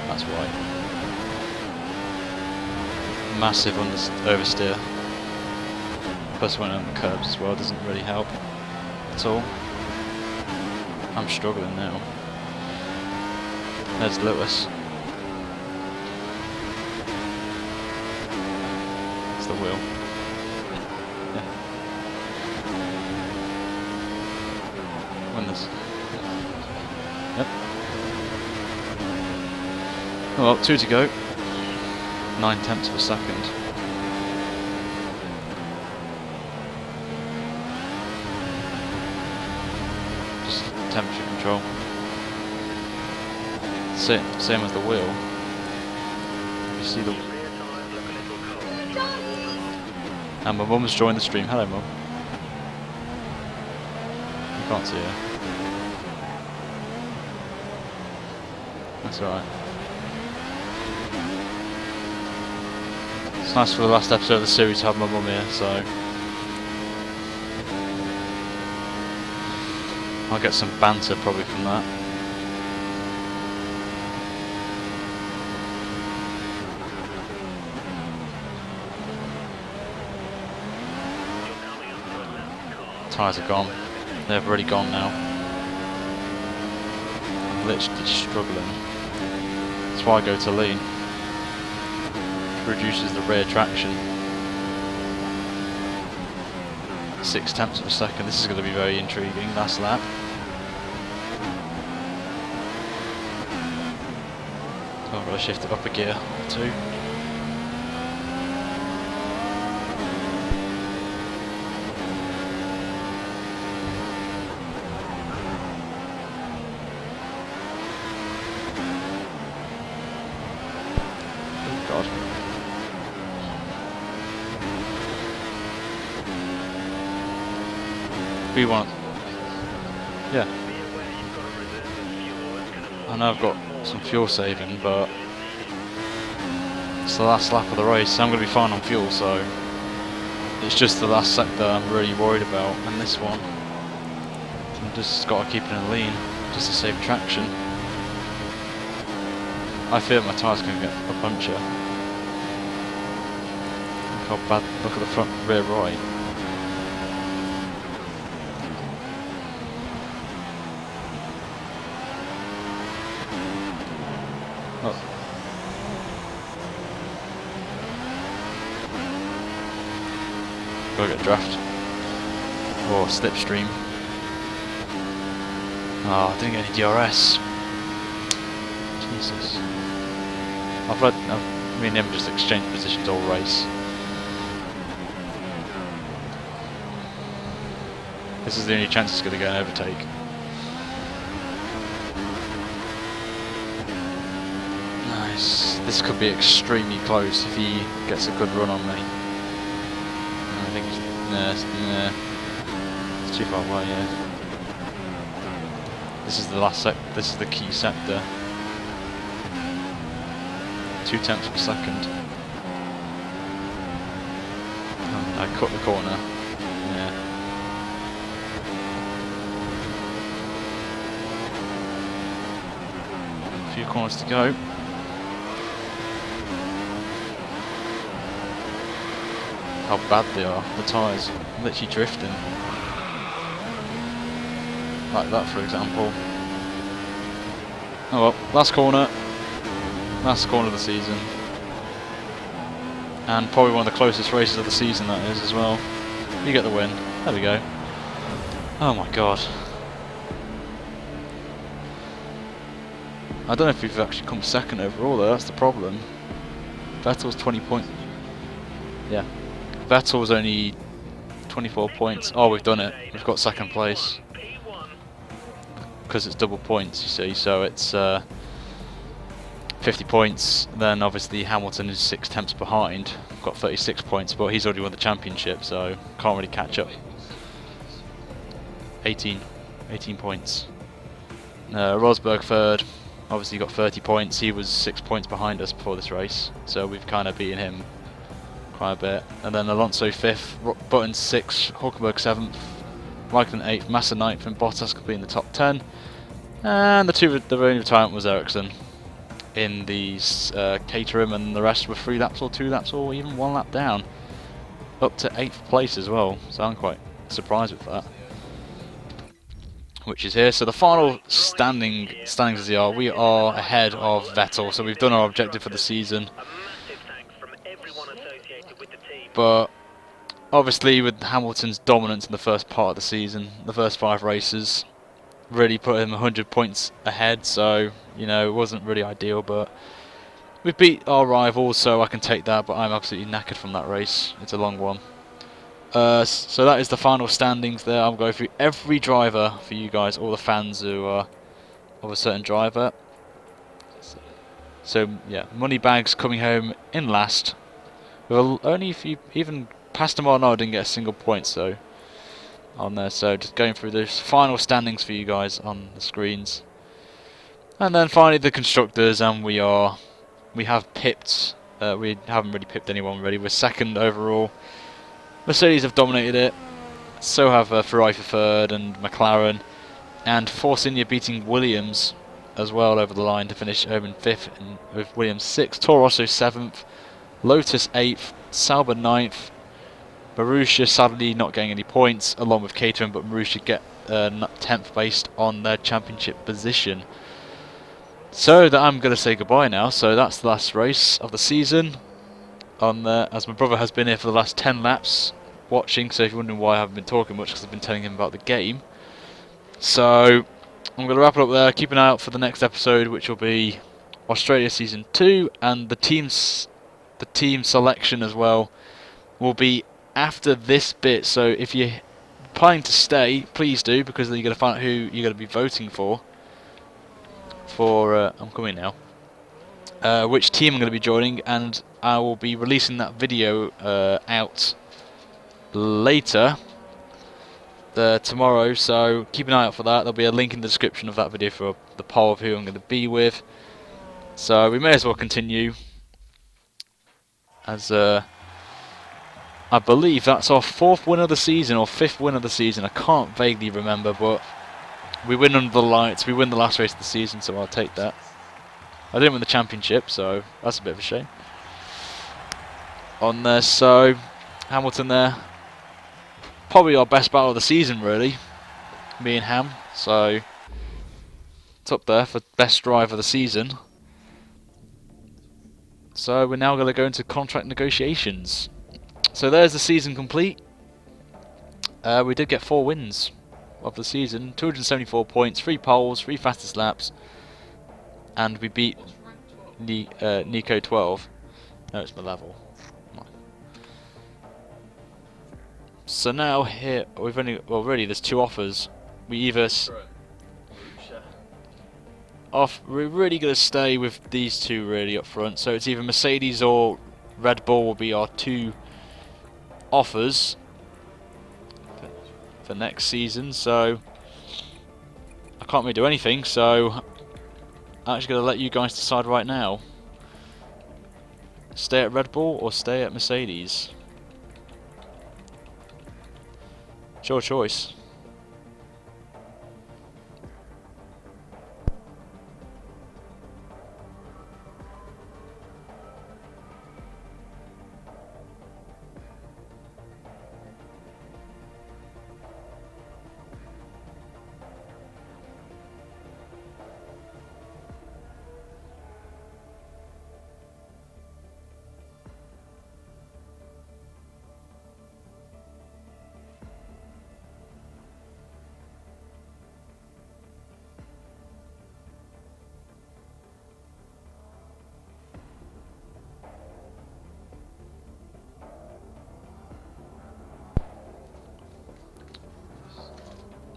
That's why. Massive oversteer. Plus when on the curbs as well doesn't really help at all. I'm struggling now. There's Lewis. It's the wheel. Yeah. When this. Yep. Oh well, 2 to go. 9/10 of a second. Just temperature control. Same as the wheel. You see the. And my mum's joined the stream. Hello, mum. You can't see her. That's alright. It's nice for the last episode of the series to have my mum here, so I'll get some banter probably from that. Tyres are gone. They've already gone now. I'm literally struggling. That's why I go to lean. Reduces the rear traction. 6/10 of a second. This is going to be very intriguing. Last lap. Oh, I've got to shift it up a gear or 2. Oh God. We want. Yeah. I know I've got some fuel saving, but it's the last lap of the race, so I'm going to be fine on fuel, so it's just the last sector I'm really worried about, and this one. So I've just got to keep it in lean, just to save traction. I fear my tyre's going to get a puncture. Look how bad, look at the front rear right. Oh. Go get draft. Or slipstream. Oh, I didn't get any DRS. Jesus. Me and him just exchanged positions all race. This is the only chance he's going to get an overtake. Nice. This could be extremely close if he gets a good run on me. I think nah. It's too far away, yeah. This is the last this is the key sector. 0.2 per second. Oh, I cut the corner. Yeah. A few corners to go. How bad they are. The tyres literally drifting. Like that, for example. Oh well, last corner. Last corner of the season. And probably one of the closest races of the season, that is, as well. You get the win. There we go. Oh my god. I don't know if we've actually come second overall though, that's the problem. Vettel's 20 points. Yeah. Vettel's only 24 points. Oh, we've done it. We've got second place. Because it's double points, you see, so it's 50 points. Then obviously Hamilton is 6/10 behind. Got 36 points, but he's already won the championship, so can't really catch up. 18 points. Rosberg third. Obviously got 30 points. He was 6 points behind us before this race, so we've kind of beaten him quite a bit. And then Alonso 5th, Button 6th, Hulkenberg 7th, Raikkonen 8th, Massa 9th, and Bottas could be in the top 10. And the only retirement was Ericsson in the Caterham, and the rest were 3 laps or 2 laps or even 1 lap down. Up to 8th place as well, so I'm quite surprised with that. Which is here. So the final standings as they are, we are ahead of Vettel, so we've done our objective for the season. But obviously with Hamilton's dominance in the first part of the season, the first 5 races really put him 100 points ahead, so you know it wasn't really ideal, but we beat our rivals, so I can take that, but I'm absolutely knackered from that race. It's a long one. So that is the final standings there. I'll go through every driver for you guys, all the fans who are of a certain driver. So yeah, Moneybags coming home in last. Well, only if you even passed him on, I didn't get a single point, so on there. So just going through those final standings for you guys on the screens. And then finally the constructors, and we have pipped. We haven't really pipped anyone really. We're second overall. Mercedes have dominated it, so have Ferrari for third and McLaren, and Force India beating Williams as well over the line to finish home in 5th, and with Williams 6th, Toro Rosso 7th, Lotus 8th, Sauber 9th, Marussia sadly not getting any points along with Caterham, but Marussia get 10th based on their championship position. So that I'm going to say goodbye now, so that's the last race of the season. On there, as my brother has been here for the last 10 laps watching, so if you're wondering why I haven't been talking much, because I've been telling him about the game. So I'm going to wrap it up there. Keep an eye out for the next episode, which will be Australia Season 2, and the team selection as well will be after this bit. So if you're planning to stay, please do, because then you're going to find out who you're going to be voting for. I'm coming now. Which team I'm going to be joining, and I will be releasing that video out later tomorrow, so keep an eye out for that. There'll be a link in the description of that video for the poll of who I'm going to be with. So we may as well continue, as I believe that's our 4th win of the season or 5th win of the season. I can't vaguely remember, but we win under the lights. We win the last race of the season, so I'll take that. I didn't win the championship, so that's a bit of a shame. On there, so Hamilton there. Probably our best battle of the season, really. Me and Ham. So it's up there for best drive of the season. So we're now going to go into contract negotiations. So there's the season complete. We did get 4 wins of the season, 274 points, 3 poles, 3 fastest laps, and we beat Nico 12. No, it's my level. So now here we've only really there's 2 offers. We either we're really gonna stay with these 2 really up front. So it's either Mercedes or Red Bull will be our 2 offers for next season. So I can't really do anything. So I'm actually gonna let you guys decide right now. Stay at Red Bull or stay at Mercedes? It's your choice.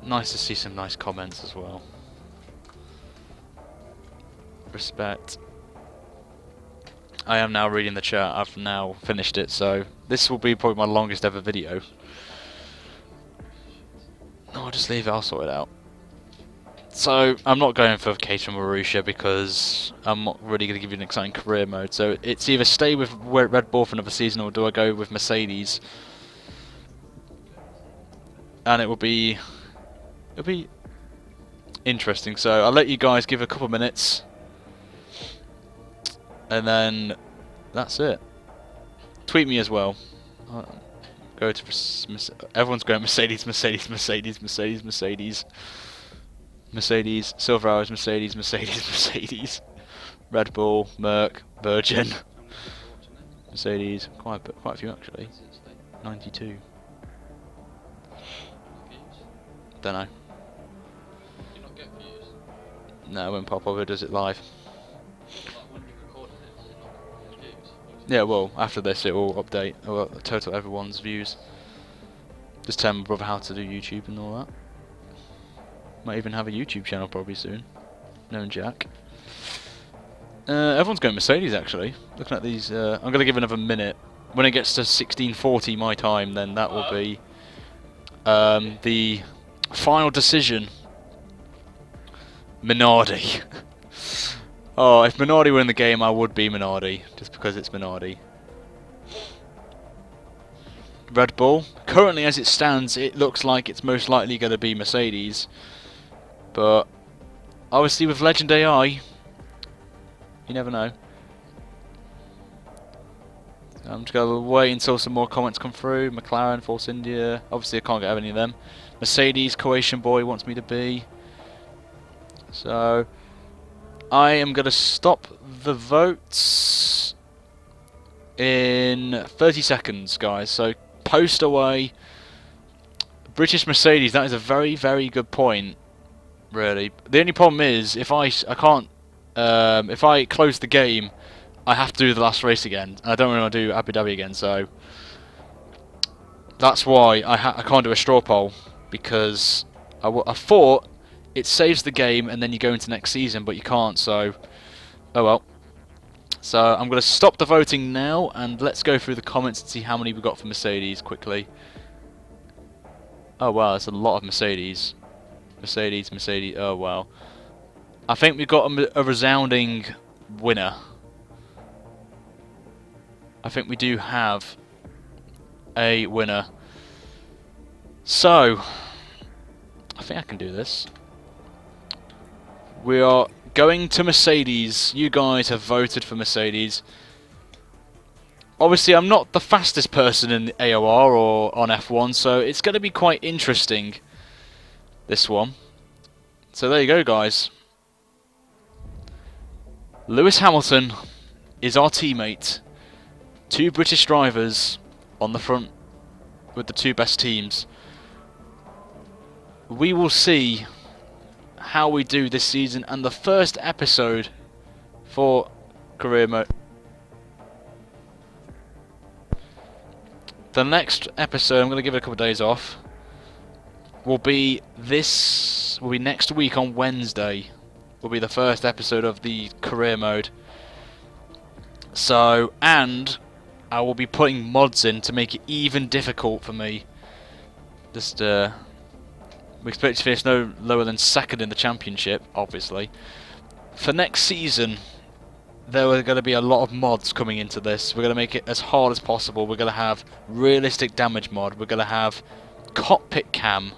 Nice to see some nice comments as well. Respect. I am now reading the chat. I've now finished it, so this will be probably my longest ever video. No, I'll just leave it. I'll sort it out. So I'm not going for Cater Marussia because I'm not really going to give you an exciting career mode. So it's either stay with Red Bull for another season or do I go with Mercedes? And it'll be interesting. So I'll let you guys give a couple minutes, and then that's it. Tweet me as well. Go to everyone's going Mercedes, Mercedes, Mercedes, Mercedes, Mercedes, Mercedes, Silver Arrows, Mercedes, Mercedes, Mercedes, Red Bull, Merc, Virgin, Mercedes. Quite a few actually. 92. Don't know. No, it won't pop up. It does it live. Yeah, well, after this it will update. It will total everyone's views. Just tell my brother how to do YouTube and all that. Might even have a YouTube channel probably soon. Known Jack. Everyone's going Mercedes actually. Looking at these, I'm going to give another minute. When it gets to 16:40 my time, then that will be the final decision. Minardi. Oh, if Minardi were in the game, I would be Minardi, just because it's Minardi. Red Bull. Currently, as it stands, it looks like it's most likely going to be Mercedes. But, obviously with Legend AI, you never know. I'm just going to wait until some more comments come through. McLaren, Force India. Obviously, I can't get any of them. Mercedes, Croatian boy wants me to be. So, I am going to stop the votes in 30 seconds, guys. So, post away. British Mercedes, that is a very, very good point, really. The only problem is, if I close the game, I have to do the last race again. And I don't want to do Abu Dhabi again, so that's why I can't do a straw poll, because I thought it saves the game and then you go into next season, but you can't, so oh well. So I'm going to stop the voting now, and let's go through the comments and see how many we got for Mercedes quickly. Oh wow, that's a lot of Mercedes. Mercedes, Mercedes, oh wow. I think we've got a resounding winner. I think we do have a winner. So, I think I can do this. We are going to Mercedes. You guys have voted for Mercedes. Obviously, I'm not the fastest person in AOR or on F1, so it's going to be quite interesting, this one. So there you go, guys. Lewis Hamilton is our teammate. 2 British drivers on the front with the 2 best teams. we will see how we do this season, and the first episode for career mode. The next episode, I'm going to give it a couple of days off, will be next week on Wednesday. Will be the first episode of the career mode. So, and I will be putting mods in to make it even difficult for me. Just we expect to finish no lower than second in the championship, obviously. For next season, there are going to be a lot of mods coming into this. We're going to make it as hard as possible. We're going to have realistic damage mod. We're going to have cockpit cam.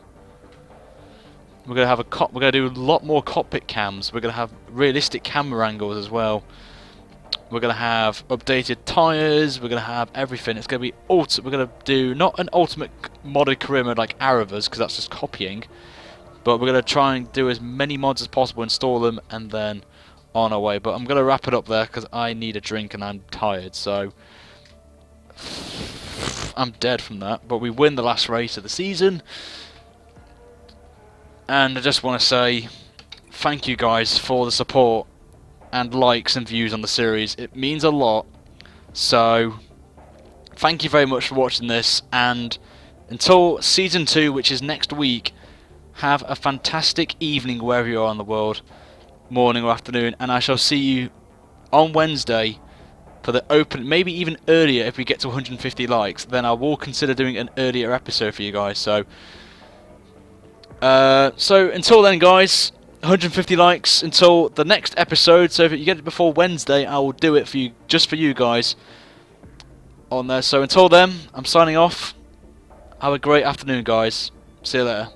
We're going to do a lot more cockpit cams. We're going to have realistic camera angles as well. We're going to have updated tyres. We're going to have everything. It's going to be we're going to do not an ultimate modded career mode like Aravas, because that's just copying. But we're going to try and do as many mods as possible, install them, and then on our way. But I'm going to wrap it up there because I need a drink and I'm tired. So I'm dead from that. But we win the last race of the season. And I just want to say thank you guys for the support and likes and views on the series. It means a lot. So thank you very much for watching this, and until season 2, which is next week, have a fantastic evening wherever you are in the world, morning or afternoon, and I shall see you on Wednesday for the open, maybe even earlier if we get to 150 likes. Then I will consider doing an earlier episode for you guys. So until then, guys, 150 likes until the next episode. So if you get it before Wednesday, I will do it for you, just for you guys on there. So until then, I'm signing off. Have a great afternoon, guys. See you later.